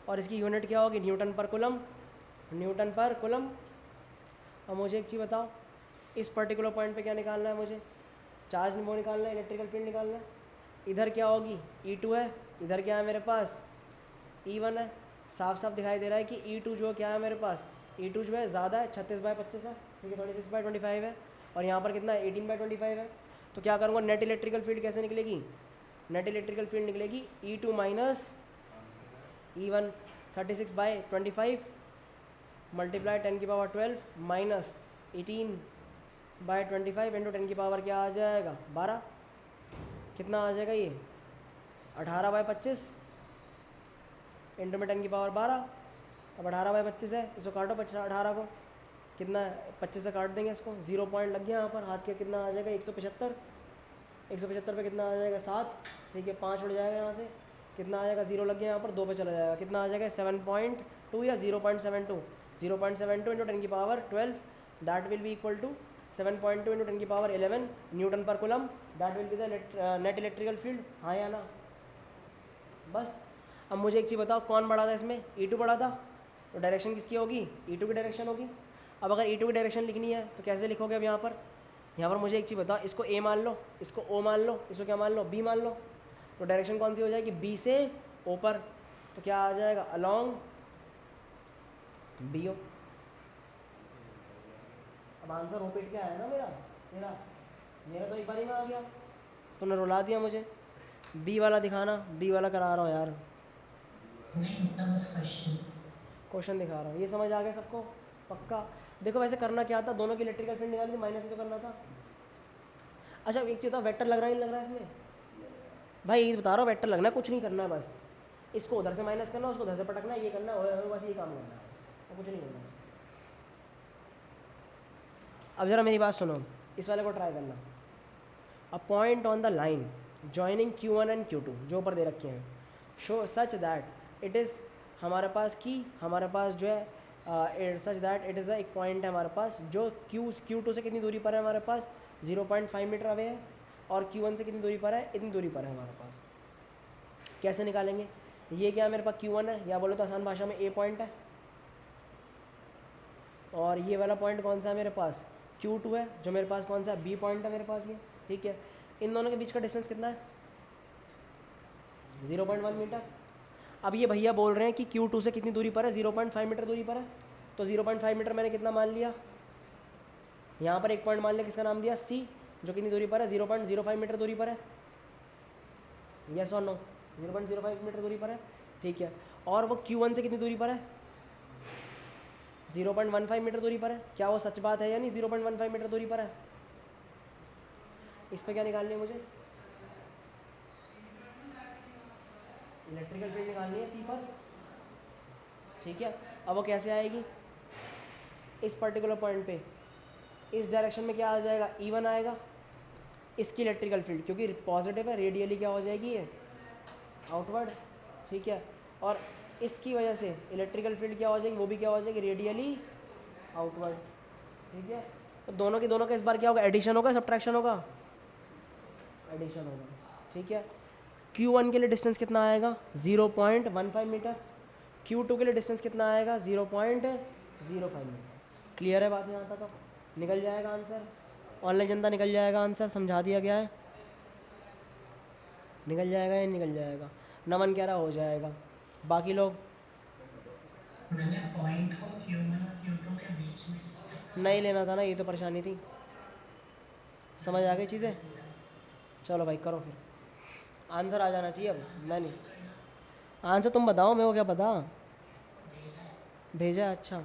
और इसकी यूनिट क्या होगी? न्यूटन पर कूलम, न्यूटन पर कूलम। अब मुझे एक चीज़ बताओ, इस पर्टिकुलर पॉइंट पे क्या निकालना है मुझे? चार्ज वो निकालना है, इलेक्ट्रिकल फील्ड निकालना है। इधर क्या होगी? E2 है। इधर क्या है मेरे पास? E1 है। साफ साफ दिखाई दे रहा है कि E2 जो क्या है मेरे पास? E2 जो है ज़्यादा है, 36/25 है, ठीक है, 26/25 है। और यहाँ पर कितना है? 18/25 है। तो क्या करूँगा? नेट इलेक्ट्रिकल फील्ड कैसे निकलेगी? नेट इलेक्ट्रिकल फील्ड निकलेगी E2 minus E1, 36/25 multiply 10⁻12 minus 18/25 into 10 की पावर क्या आ जाएगा? 12। कितना आ जाएगा ये? 18/25 इंटू में 10 की पावर 12। अब 18/25 है, इसको काटो 18 को, कितना है? 25 से काट देंगे इसको, 0 पॉइंट लग गया यहाँ पर हाथ के। कितना आ जाएगा? 175। 175 पे कितना आ जाएगा? 7, ठीक है, 5 उड़ जाएगा यहाँ से। कितना आ जाएगा, 0 लग गया यहाँ पर, 2 पे चला जाएगा, कितना आ जाएगा 7.2 या 0.72, 0.72 इंटू 10 की power 12, that will be equal to 7.2 into 10 की power 11 newton per coulomb, that will be the net electrical field. हाँ या ना? बस। अब मुझे एक चीज़ बताओ, कौन बड़ा था इसमें? E2 बड़ा था, तो डायरेक्शन किसकी होगी? E2 की डायरेक्शन होगी। अब अगर E2 की डायरेक्शन लिखनी है तो कैसे लिखोगे? अब यहाँ पर मुझे एक चीज़ बताओ, इसको A मान लो, इसको O मान लो, इसको क्या मान लो? B मान लो, तो डायरेक्शन कौन सी हो जाएगी? B से O पर, तो क्या आ जाएगा? Along BO। अब आंसर ओपिट क्या है ना मेरा, मेरा मेरा तो एक बार ही में आ गया, तूने रुला दिया मुझे। बी वाला दिखाना, बी वाला करा रहा हूँ यार, नहीं मतलब बस क्वेश्चन। क्वेश्चन दिखा रहा हूँ। ये समझ आ गया सबको? पक्का? देखो वैसे करना क्या था, दोनों की इलेक्ट्रिकल फील्ड निकालनी थी, माइनस से तो करना था। अच्छा एक चीज़ था, वेक्टर लग रहा है नहीं लग रहा है इसमें? भाई ये बता रहा हूँ, वेक्टर लगना है, कुछ नहीं करना है, बस इसको उधर से माइनस करना, उसको उधर से पटकना है, ये करना है, बस ये काम करना है, बस और कुछ नहीं करना है। अब ज़रा मेरी बात सुनो, इस वाले को ट्राई करना। A point on the line joining Q1 and Q2 जो ऊपर दे रखे हैं, show such that it is, हमारे पास हमारे पास जो है सच दैट इट इज़ एक पॉइंट है हमारे पास जो Q2 से कितनी दूरी पर है? हमारे पास 0.5 मीटर अवे है, और Q1 से कितनी दूरी पर है? इतनी दूरी पर है हमारे पास। कैसे निकालेंगे? ये क्या है मेरे पास? Q1 है, या बोलो तो आसान भाषा में A पॉइंट है, और ये वाला पॉइंट कौन सा है मेरे पास? Q2 है, जो मेरे पास कौन सा है? B पॉइंट है मेरे पास ये, ठीक है। इन दोनों के बीच का डिस्टेंस कितना है? 0.1 मीटर। अब ये भैया बोल रहे हैं कि Q2 से कितनी दूरी पर है? 0.5 मीटर दूरी पर है, तो 0.5 मीटर मैंने कितना मान लिया? यहाँ पर एक पॉइंट मान लिया, किसका नाम दिया? C, जो कितनी दूरी पर है? 0.05 मीटर दूरी पर है, यस और नो? 0.05 मीटर दूरी पर है, ठीक है। और वो Q1 से कितनी दूरी पर है? 0.15 मीटर दूरी पर है। क्या वो सच बात है या नहीं? 0.15 मीटर दूरी पर है। इस पर क्या निकालनी है मुझे? इलेक्ट्रिकल फील्ड निकालनी है C पर, ठीक है। अब वो कैसे आएगी? इस पर्टिकुलर पॉइंट पे इस डायरेक्शन में क्या आ जाएगा? E1 आएगा, इसकी इलेक्ट्रिकल फील्ड क्योंकि पॉजिटिव है, रेडियली क्या हो जाएगी? ये आउटवर्ड, ठीक है। और इसकी वजह से इलेक्ट्रिकल फील्ड क्या हो जाएगी? वो भी क्या हो जाएगी? रेडियली आउटवर्ड, ठीक है। तो दोनों के दोनों का इस बार क्या होगा? एडिशन होगा, सब्ट्रैक्शन होगा? एडिशन होगा, ठीक है। Q1 के लिए डिस्टेंस कितना आएगा? 0.15 मीटर। Q2 के लिए डिस्टेंस कितना आएगा? 0.05 मीटर। क्लियर है बात यहाँ तक? अब निकल जाएगा आंसर, ऑनलाइन जनता निकल जाएगा आंसर, समझा दिया गया है। निकल जाएगा या निकल जाएगा? नमन कह रहा हो जाएगा, बाकी लोग मैंने पॉइंट को Q1 और Q2 के बीच में नहीं लेना था ना, ये तो परेशानी थी। समझ आ गई चीज़ें? चलो भाई करो फिर, आंसर आ जाना चाहिए। अब मैं नहीं, आंसर तुम बताओ, मेरे को क्या पता। भेजा है, अच्छा।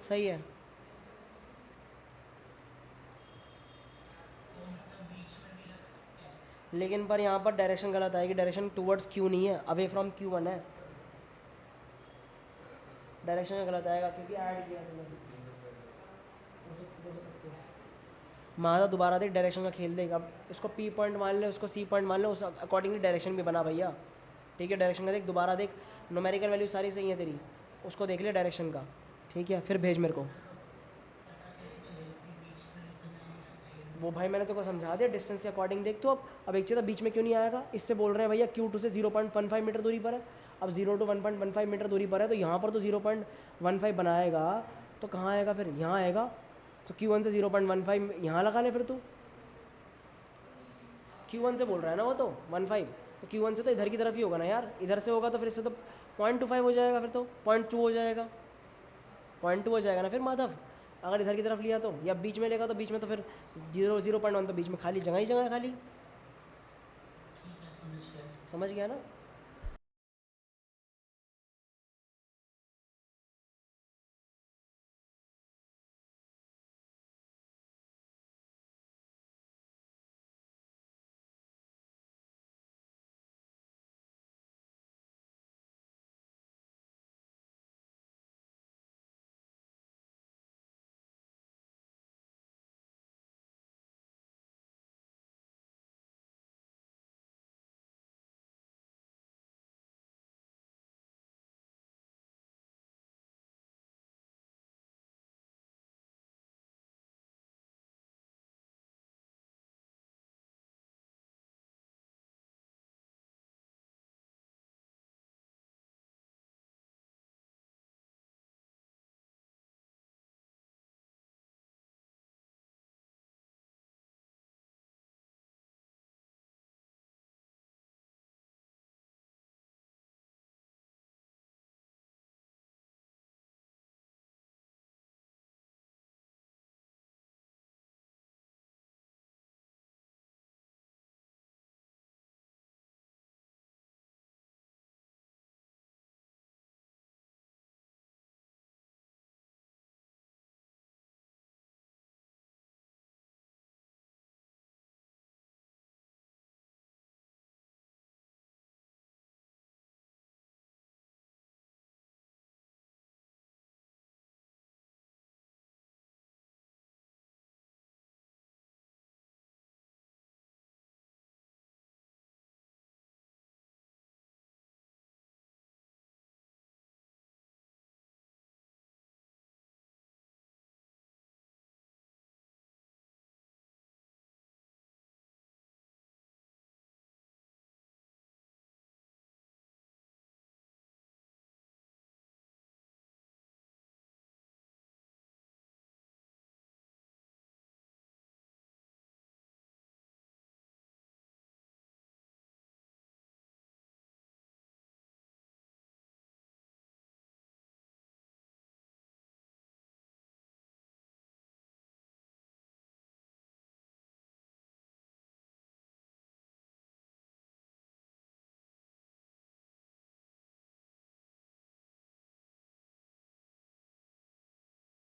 सही है, लेकिन पर यहाँ पर डायरेक्शन गलत आएगी, डायरेक्शन टूवर्ड्स Q नहीं है, अवे फ्रॉम Q1 है, डायरेक्शन गलत आएगा क्योंकि ऐड किया तुमने। 225 मारा, दोबारा देख, डायरेक्शन का खेल देगा। अब इसको P पॉइंट मान ले, उसको C पॉइंट मान ले, उस अकॉर्डिंगली डायरेक्शन भी बना भैया, ठीक है। डायरेक्शन का देख, दोबारा देख, न्यूमेरिकल वैल्यू सारी सही है तेरी, उसको देख ले डायरेक्शन का, ठीक है। फिर भेज मेरे को वो, भाई मैंने तो को समझा दिया, डिस्टेंस के अकॉर्डिंग देख। तो अब एक चीज़ बीच में क्यों नहीं आएगा? इससे बोल रहे हैं भैया Q2 से 0.15 मीटर दूरी पर है, अब 0 to 1.15 मीटर दूरी पर है, तो यहाँ पर तो 0.15 बनाएगा, तो कहाँ आएगा फिर? यहाँ आएगा, तो Q1 से 0.15 यहाँ लगा ले फिर तू। Q1 से बोल रहा है ना वो तो 15, तो Q1 से तो इधर की तरफ ही होगा ना यार, इधर से होगा तो फिर इससे तो 0.25 हो जाएगा, फिर तो 0.2 हो जाएगा, 0.2 हो जाएगा ना फिर माधव। अगर इधर की तरफ लिया तो, या बीच में लेगा तो बीच में तो फिर 0.1 तो बीच में खाली जगह ही जगह है खाली। समझ गया ना?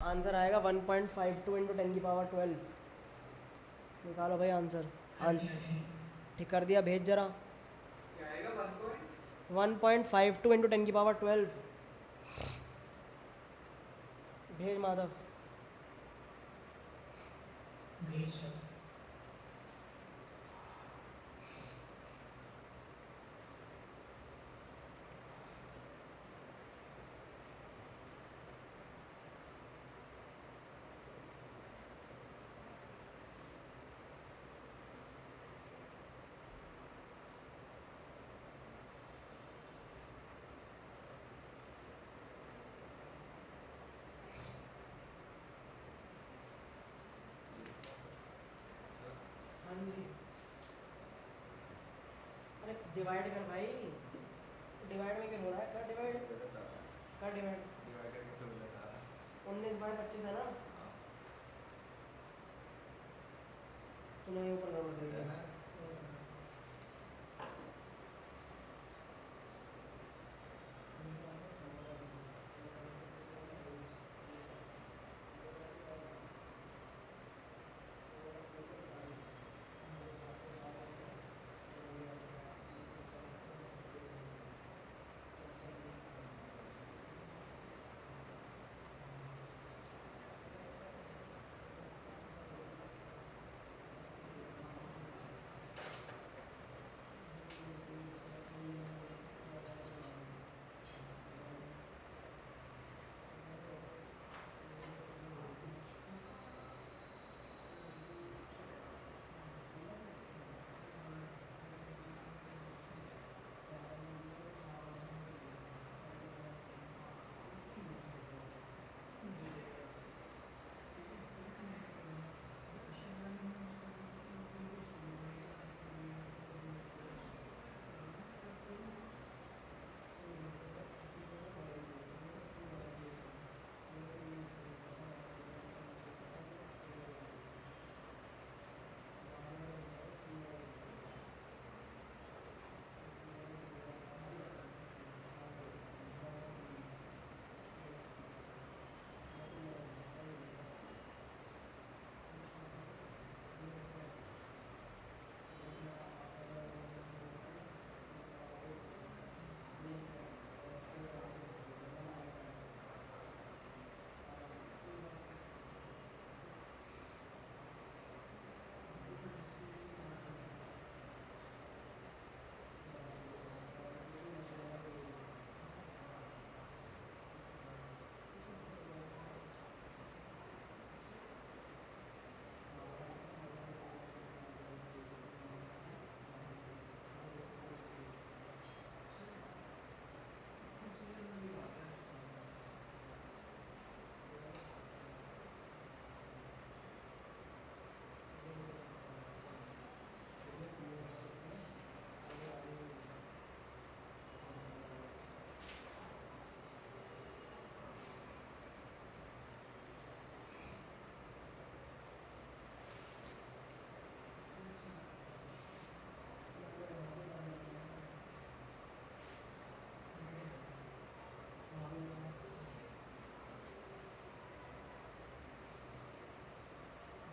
आंसर आएगा 1.52 इंटू 10⁻12। निकालो भाई आंसर। ठीक कर दिया, भेज जरा। क्या आएगा 1.52 इंटू 10⁻12। भेज माधव। भेज दो। हाँ जी। अरे डिवाइड कर भाई, डिवाइड में क्यों हो रहा है? कर डिवाइड, कर डिवाइड। 19/25 है ना? तूने ऊपर गड़बड़ कर दिया।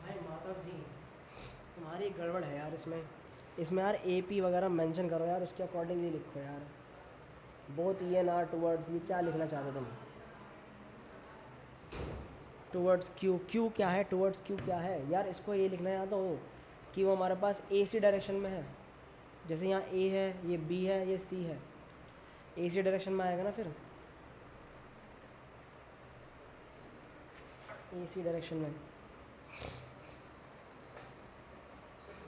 भाई माधव जी, तुम्हारी गड़बड़ है यार इसमें। इसमें यार AP वगैरह मेंशन करो यार, उसके अकॉर्डिंगली लिखो यार। बोथ ENR टूवर्ड्स, ये क्या लिखना चाहते तुम? टूवर्ड्स Q, Q क्या है? टूवर्ड्स Q क्या है यार? इसको ये लिखना चाहता हूँ कि वो हमारे पास AC डायरेक्शन में है। जैसे यहाँ A है, ये B है, ये C है, AC डायरेक्शन में आएगा ना फिर, AC डायरेक्शन में।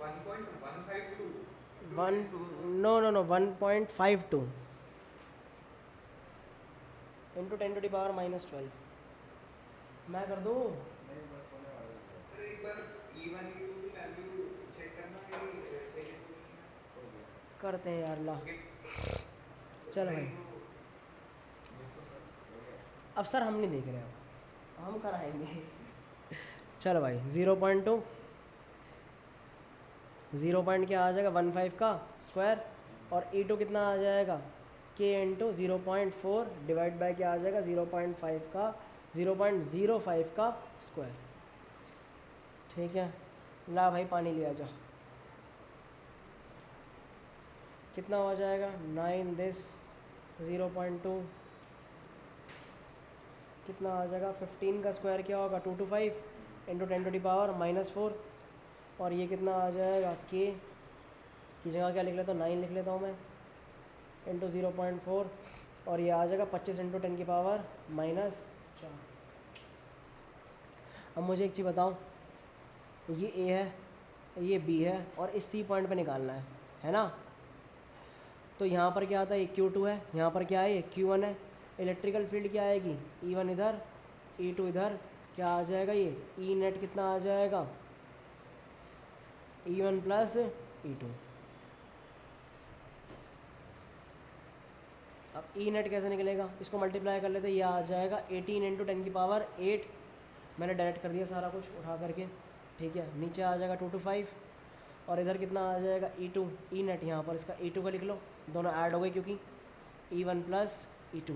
1.152 वन, नो 1.52 इंटू 10⁻⁻12। मैं कर दूँ? अरे एक बार E1 E2 की वैल्यू चेक करना है कि सेकंड क्वेश्चन में करते हैं यार ला। चल भाई, अब सर हम नहीं देख रहे, अब हम कराएंगे। चल भाई 0.2, 0 पॉइंट क्या आ जाएगा 15 का स्क्वायर, और E2 कितना आ जाएगा K इंटू 0.4 डिवाइड बाय क्या आ जाएगा 0.5 का 0.05 का स्क्वायर। ठीक है, ला भाई पानी लिया जा। कितना हो जाएगा 9 दिस 0.2 कितना आ जाएगा 15 का स्क्वायर क्या होगा 225 इंटू 10⁻⁻4 और ये कितना आ जाएगा के की जगह क्या लिख लेता हूँ 9 लिख लेता हूँ मैं इंटू 0.4 और ये आ जाएगा 25 इंटू 10⁻⁻4। अब मुझे एक चीज़ बताओ, ये ए है ये बी है और इस सी पॉइंट पे निकालना है ना। तो यहाँ पर क्या आता है Q2 है, यहाँ पर क्या है Q1 है। इलेक्ट्रिकल फील्ड क्या आएगी E1 इधर E2 इधर, क्या आ जाएगा ये E नेट कितना आ जाएगा E1 प्लस E2। अब E नेट कैसे निकलेगा, इसको मल्टीप्लाई कर लेते, ये आ जाएगा 18 इंटू 10⁸ मैंने डायरेक्ट कर दिया सारा कुछ उठा करके। ठीक है, नीचे आ जाएगा 225 और इधर कितना आ जाएगा E2 E नेट, यहाँ पर इसका E2 का लिख लो, दोनों ऐड हो गए क्योंकि E1 प्लस E2।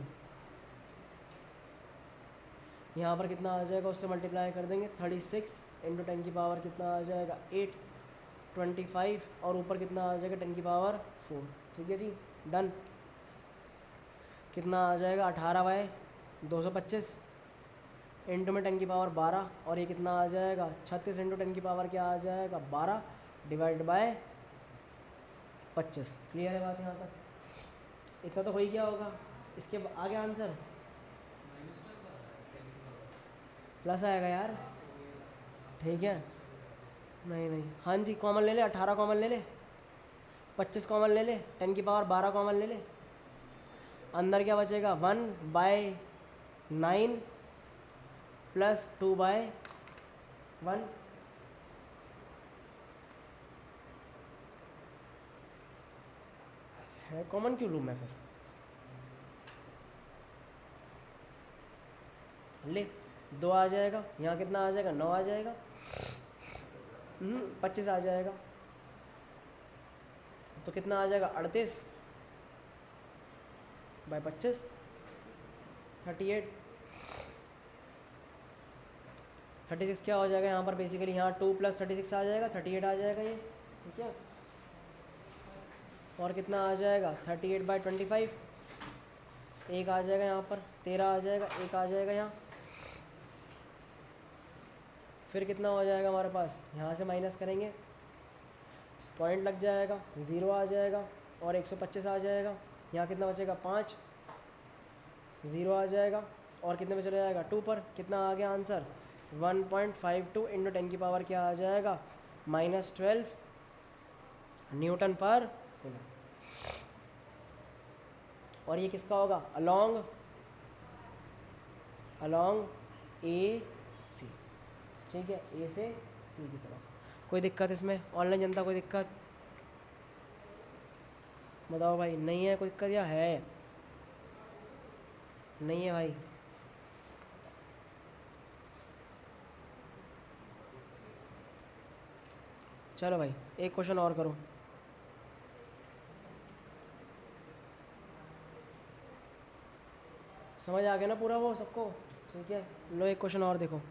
यहाँ पर कितना आ जाएगा उससे मल्टीप्लाई कर देंगे 36 इंटू 10⁻, कितना आ जाएगा 8 25 और ऊपर कितना आ जाएगा 10⁻4। ठीक है जी, डन। कितना आ जाएगा 18/225 इंटू में 10⁻12 और ये कितना आ जाएगा 36 इंटू 10⁻, क्या आ जाएगा 12 डिवाइड बाय 25। क्लियर है बात यहाँ तक? इतना तो हो ही गया होगा। इसके आगे आंसर प्लस आएगा यार। ठीक है, नहीं हाँ जी, कॉमन ले ले, 18 कॉमन ले ले, 25 कॉमन ले ले, 10⁻12 कॉमन ले ले, अंदर क्या बचेगा 1/9 प्लस 2/1। है कॉमन क्यों लूँ मैं फिर, ले 2 आ जाएगा, यहाँ कितना आ जाएगा 9 आ जाएगा, 25 आ जाएगा, तो कितना आ जाएगा 38/25 38 36 क्या हो जाएगा यहाँ पर बेसिकली, यहाँ 2 + 36 आ जाएगा 38 आ जाएगा ये। ठीक है, और कितना आ जाएगा 38/25 एक आ जाएगा यहाँ पर 13 आ जाएगा, एक आ जाएगा यहाँ, फिर कितना हो जाएगा हमारे पास, यहाँ से माइनस करेंगे पॉइंट लग जाएगा 0 आ जाएगा और 125 आ जाएगा। यहाँ कितना बचेगा 5 0 आ जाएगा और कितने में चला जाएगा 2 पर, कितना आ गया आंसर 1.52 इंटू 10⁻, क्या आ जाएगा -12 न्यूटन पर कूलम। और ये किसका होगा अलोंग ए सी। ठीक है, ए से सी की तरफ। कोई दिक्कत इसमें, ऑनलाइन जनता कोई दिक्कत बताओ भाई, नहीं है कोई दिक्कत या है? नहीं है भाई, चलो भाई एक क्वेश्चन और करो। समझ आ गया ना पूरा वो सबको? ठीक है, लो एक क्वेश्चन और देखो।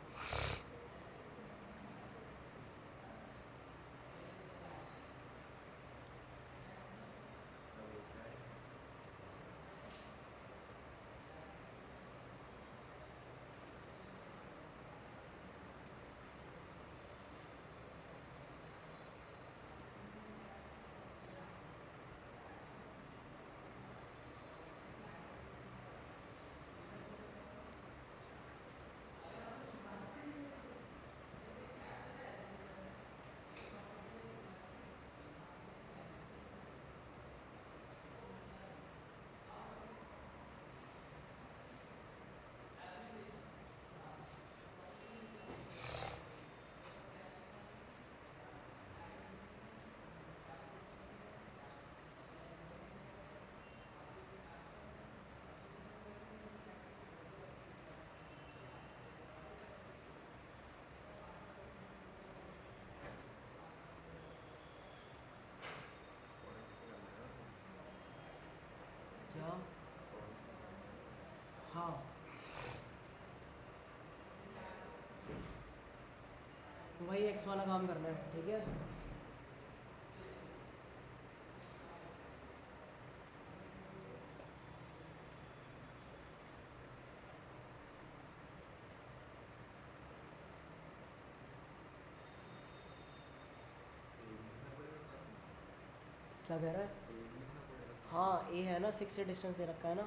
क्या? हाँ वही एक्स वाला काम करना है, ठीक है। क्या कह रहा है? हाँ ए है ना, 6 से डिस्टेंस दे रखा है ना,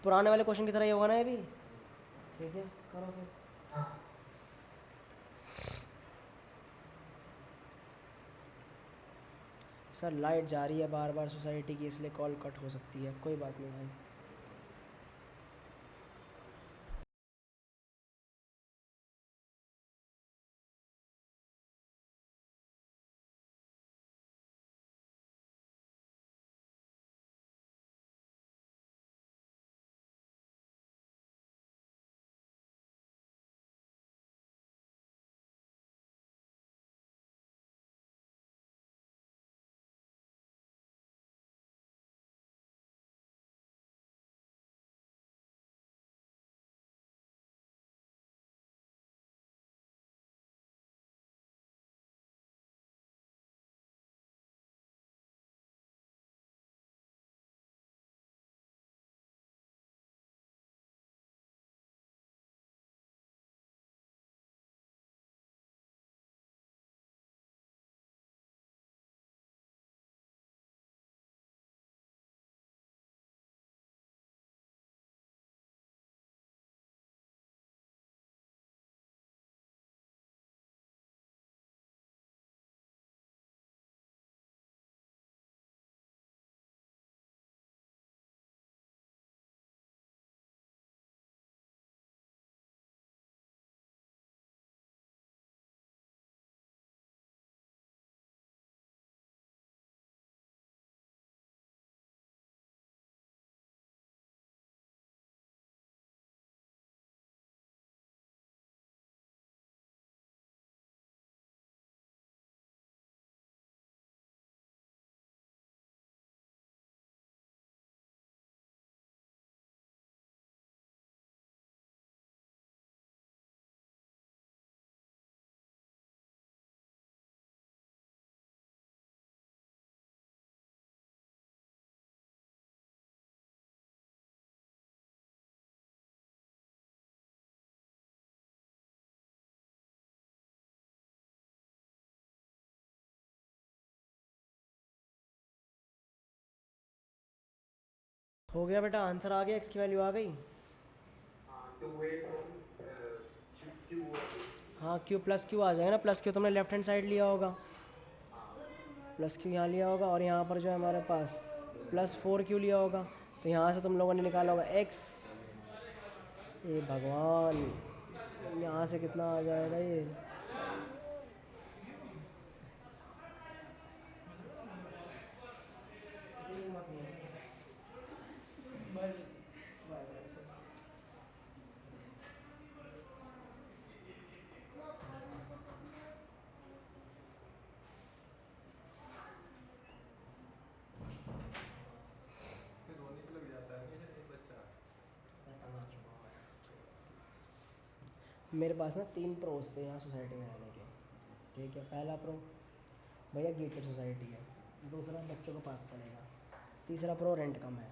पुराने वाले क्वेश्चन की तरह ही होगा ना ये भी, ठीक है करो फिर। हाँ सर लाइट जा रही है बार बार सोसाइटी की, इसलिए कॉल कट हो सकती है, कोई बात नहीं भाई। हो गया बेटा, आंसर आ गया, एक्स की वैल्यू आ गई। टू ए फ्रॉम क्यू वाली। हाँ क्यू प्लस क्यू आ जाएगा ना, प्लस क्यू तुमने लेफ्ट हैंड साइड लिया होगा, हाँ प्लस क्यू यहाँ लिया होगा, और यहाँ पर जो है हमारे पास +4 क्यू लिया होगा, तो यहाँ से तुम लोगों ने निकाला होगा एक्स। ये भगवान, यहाँ से कितना आ जाएगा ये? मेरे पास ना 3 प्रोस थे यहाँ सोसाइटी में रहने के, ठीक है। पहला प्रो भैया गेटेड सोसाइटी है, दूसरा बच्चों को पास पड़ेगा, तीसरा प्रो रेंट कम है,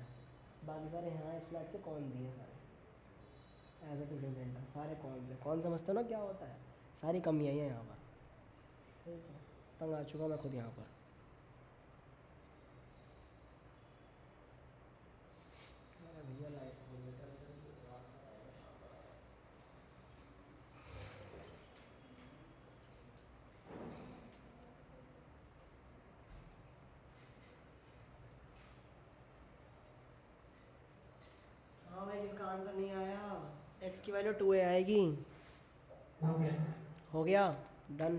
बाकी सारे यहाँ इस फ्लैट के कौन दिए सारे एज ए ट्यूशन सेंटर, सारे कौन से कौन समझते हो ना क्या होता है, सारी कमियाँ ही हैं यहाँ पर, ठीक है। तंग आ चुका मैं खुद यहाँ पर। अरे भैया लाइट हाँ भाई, इसका आंसर नहीं आया, एक्स की वैल्यू 2a आएगी। हो गया। हो गया, डन।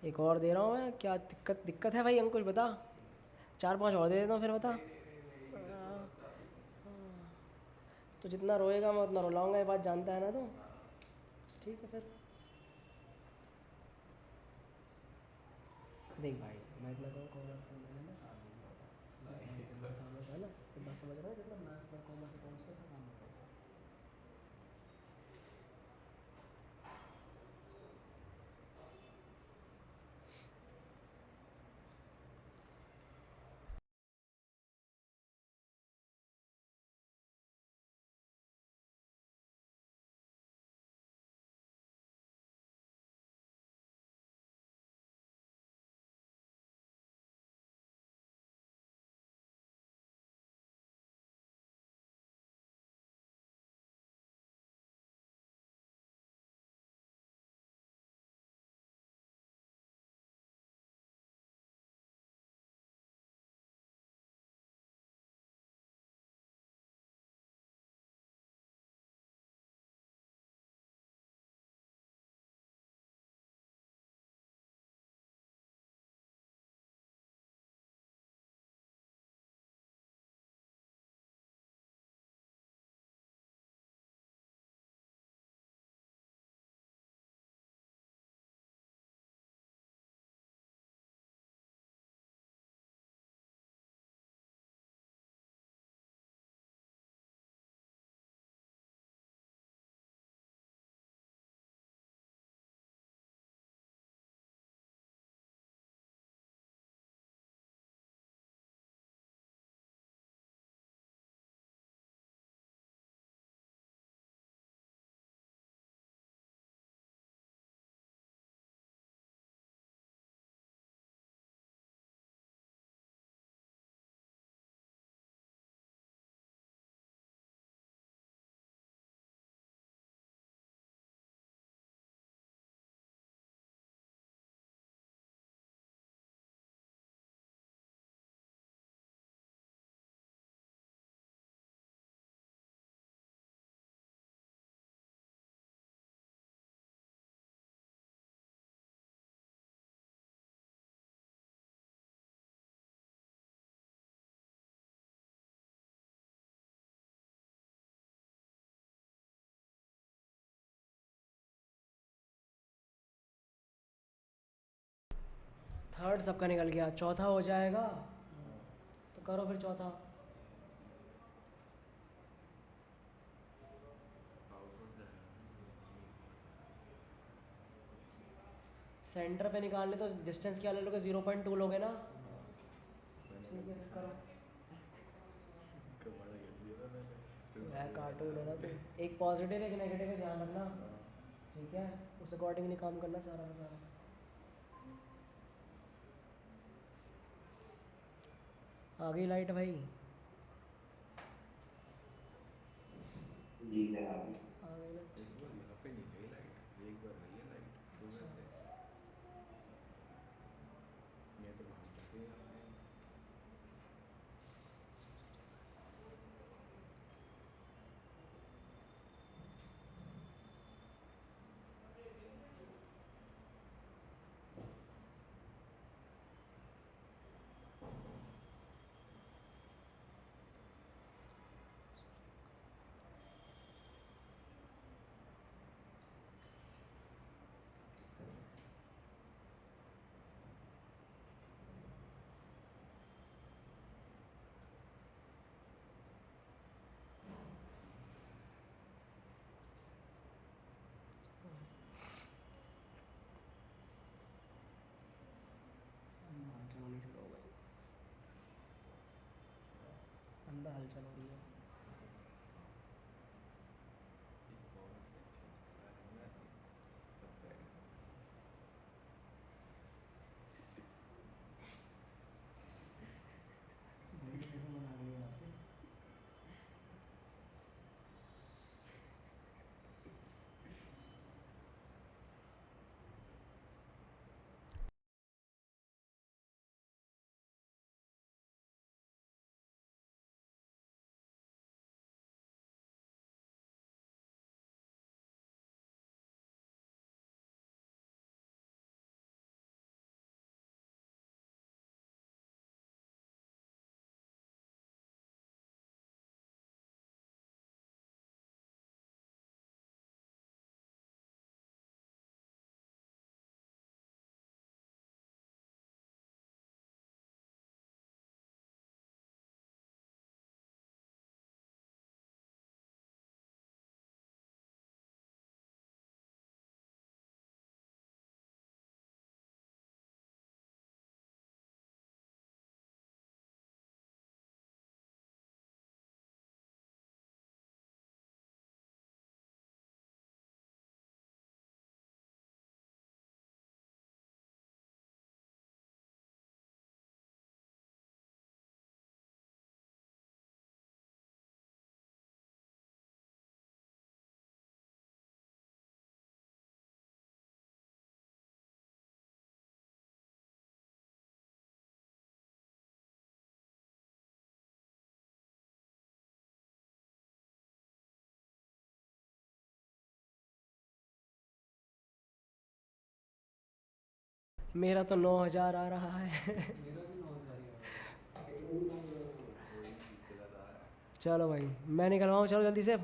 एक और दे रहा हूँ मैं, क्या दिक्कत दिक्कत है भाई अंकुश बता, 4-5 और दे देता हूँ फिर बता। तो जितना रोएगा मैं उतना रुलाऊंगा, ये बात जानता है ना तू, ठीक है फिर। देख भाई, मैं इतना कहूँ कॉमर्स से मैंने ना काम नहीं होता, काम होता है ना, तो बस समझ रहा है, जितना मैथ्स और कॉमर्स अकाउंट्स का काम होता है। थर्ड सबका निकल गया, चौथा हो जाएगा। तो करो फिर चौथा। सेंटर पे निकालने तो डिस्टेंस क्या ले लोगे, 0.2 लोगे ना। ठीक है फिर करो। मैं कार्टून है ना तो एक पॉजिटिव एक नेगेटिव है, ध्यान रखना। ठीक है, उस अकॉर्डिंगली काम करना सारा का सारा। आ गई लाइट भाई? जी जनाब। आ गई ना। यहाँ पे नहीं गई लाइट, एक बार गई है लाइट सुबह से। मैं तो वहाँ तक ही आ गई। हलचल होनी शुरू हो गई, अंदर हलचल हो रही है। एक और सेक्शन सारे में सब बैठ गए। मेरा तो 9,000 आ रहा है। वही गलत आ रहा है। चलो भाई मैं निकलवाऊँ, चलो जल्दी से। हाँ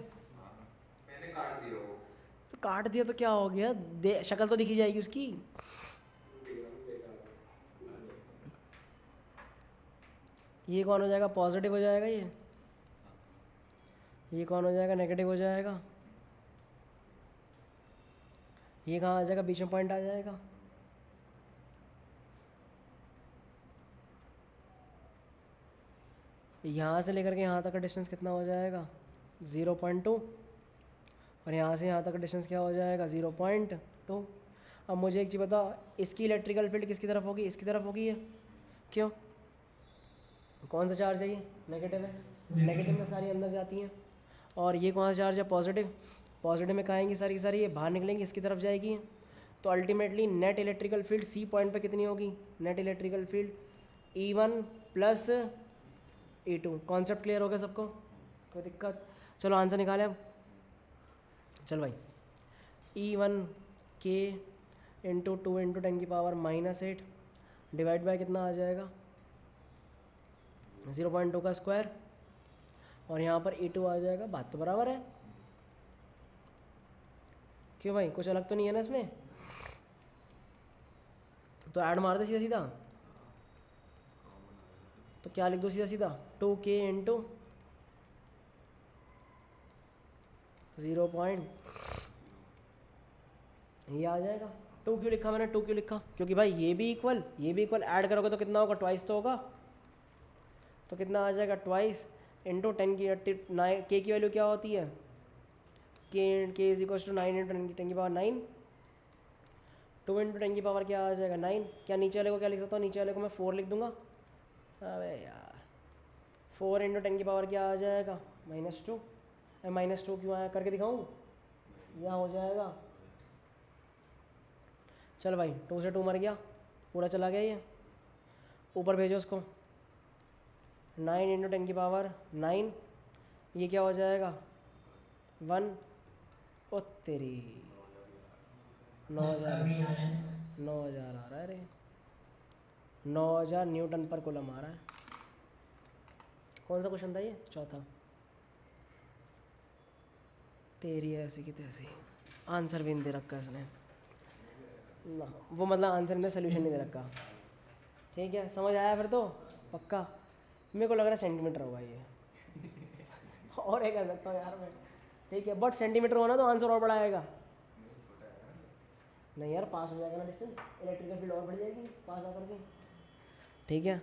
मैंने काट दिया वो। तो काट दिया तो क्या हो गया, दे शक्ल तो दिखी जाएगी उसकी। बस बस। ये कौन हो जाएगा, पॉजिटिव हो जाएगा ये। हाँ ये कौन हो जाएगा, नेगेटिव हो जाएगा। ये कहाँ आ जाएगा, बीच में पॉइंट आ जाएगा। यहाँ से लेकर के यहाँ तक का डिस्टेंस कितना हो जाएगा, 0.2। और यहाँ से यहाँ तक का डिस्टेंस क्या हो जाएगा, 0.2। अब मुझे एक चीज़ बताओ, इसकी इलेक्ट्रिकल फील्ड किसकी तरफ होगी, इसकी तरफ होगी ये। क्यों, कौन सा चार्ज है ये, नेगेटिव है। नेगेटिव में सारी अंदर जाती हैं। और ये कौन सा चार्ज है, पॉजिटिव। पॉजिटिव में कहाँ आएंगी सारी की सारी, ये बाहर निकलेंगी, इसकी तरफ जाएगी। तो ultimately net electrical field C point पे कितनी होगी, net electrical field E1 plus E2। Concept clear हो गया सबको, कोई दिक्कत। चलो आंसर निकालें अब। चल भाई, E1 के इंटू 2 इंटू 10⁻⁻8 डिवाइड बाय कितना आ जाएगा, 0.2 का स्क्वायर। और यहाँ पर E2 आ जाएगा, बात तो बराबर है। क्यों भाई, कुछ अलग तो नहीं है ना इसमें। तो ऐड मार दे सीधा सीधा। तो क्या लिख दो सीधा सीधा 2k इंटू 0 पॉइंट, ये आ जाएगा। 2 क्यों लिखा मैंने, 2 क्यों लिखा, क्योंकि भाई ये भी इक्वल ऐड करोगे तो कितना होगा, ट्वाइस तो होगा। तो कितना आ जाएगा, ट्वाइस इंटू 10 की 9, के की वैल्यू क्या होती है, के इज इक्वल टू 9 इंटू 10 की पावर 9, 2 इंटू 10 की पावर क्या आ जाएगा 9। क्या नीचे वाले को क्या लिख सकता हूँ, नीचे वाले को मैं 4 लिख दूंगा। अबे यार 4 इंटू 10 की पावर क्या आ जाएगा, -2। -2 क्यों आया, करके दिखाऊँ, यह हो जाएगा। चल भाई 2 से 2 मर गया, पूरा चला गया ये, ऊपर भेजो उसको। 9 इंटू 10 की पावर 9, ये क्या हो जाएगा 1। ओ तेरी 9,000 अभी आ रहा है 9,000 आ रहा है रे, 9,000 न्यूटन पर कूलम आ रहा है। कौन सा क्वेश्चन था ये, चौथा। तेरी ऐसी की तैसी, आंसर भी नहीं दे रखा इसने ना, वो मतलब आंसर में सोल्यूशन नहीं दे रखा। ठीक है, समझ आया फिर तो पक्का। मेरे को लग रहा है सेंटीमीटर होगा ये और एक कर सकता हूँ यार मैं। ठीक है, बट सेंटीमीटर होना तो आंसर और बड़ा आएगा। नहीं यार, पास हो जाएगा ना डिस्टेंस, इलेक्ट्रिकल फील्ड और बढ़ जाएगी पास आकर के। ठीक है,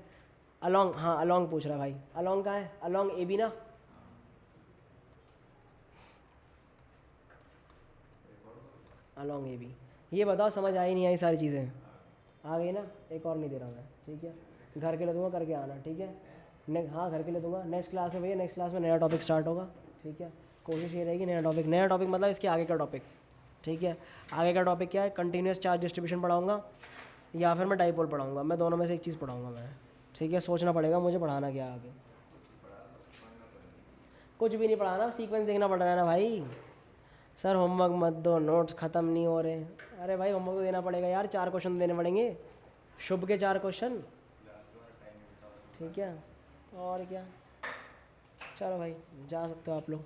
अलॉन्ग, हाँ अलॉन्ग पूछ रहा भाई, अलॉन्ग कहाँ है, अलॉन्ग ए बी ना। अलॉन्ग ए बी, ये बताओ समझ आई नहीं आई, सारी चीज़ें आ गई ना। एक और नहीं दे रहा मैं, ठीक है, घर के लिए दूंगा, करके आना। ठीक है, हाँ घर के लिए दूंगा। नेक्स्ट क्लास में भैया, नेक्स्ट क्लास में नया टॉपिक स्टार्ट होगा। ठीक है, कोशिश ये रहेगी नया टॉपिक मतलब इसके आगे का टॉपिक। ठीक है, आगे का टॉपिक क्या है, कंटिन्यूस चार्ज डिस्ट्रीब्यूशन पढ़ाऊंगा या फिर मैं डाइपोल पढ़ाऊंगा, मैं दोनों में से एक चीज़ पढ़ाऊंगा मैं। ठीक है, सोचना पड़ेगा मुझे पढ़ाना क्या है आगे। कुछ भी नहीं पढ़ाना, सीक्वेंस देखना पड़ रहा है ना भाई। सर होमवर्क मत दो, नोट्स ख़त्म नहीं हो रहे। अरे भाई होमवर्क तो देना पड़ेगा यार, 4 क्वेश्चन देने पड़ेंगे, शुभ के 4 क्वेश्चन। ठीक है, और क्या, चलो भाई जा सकते हो आप लोग।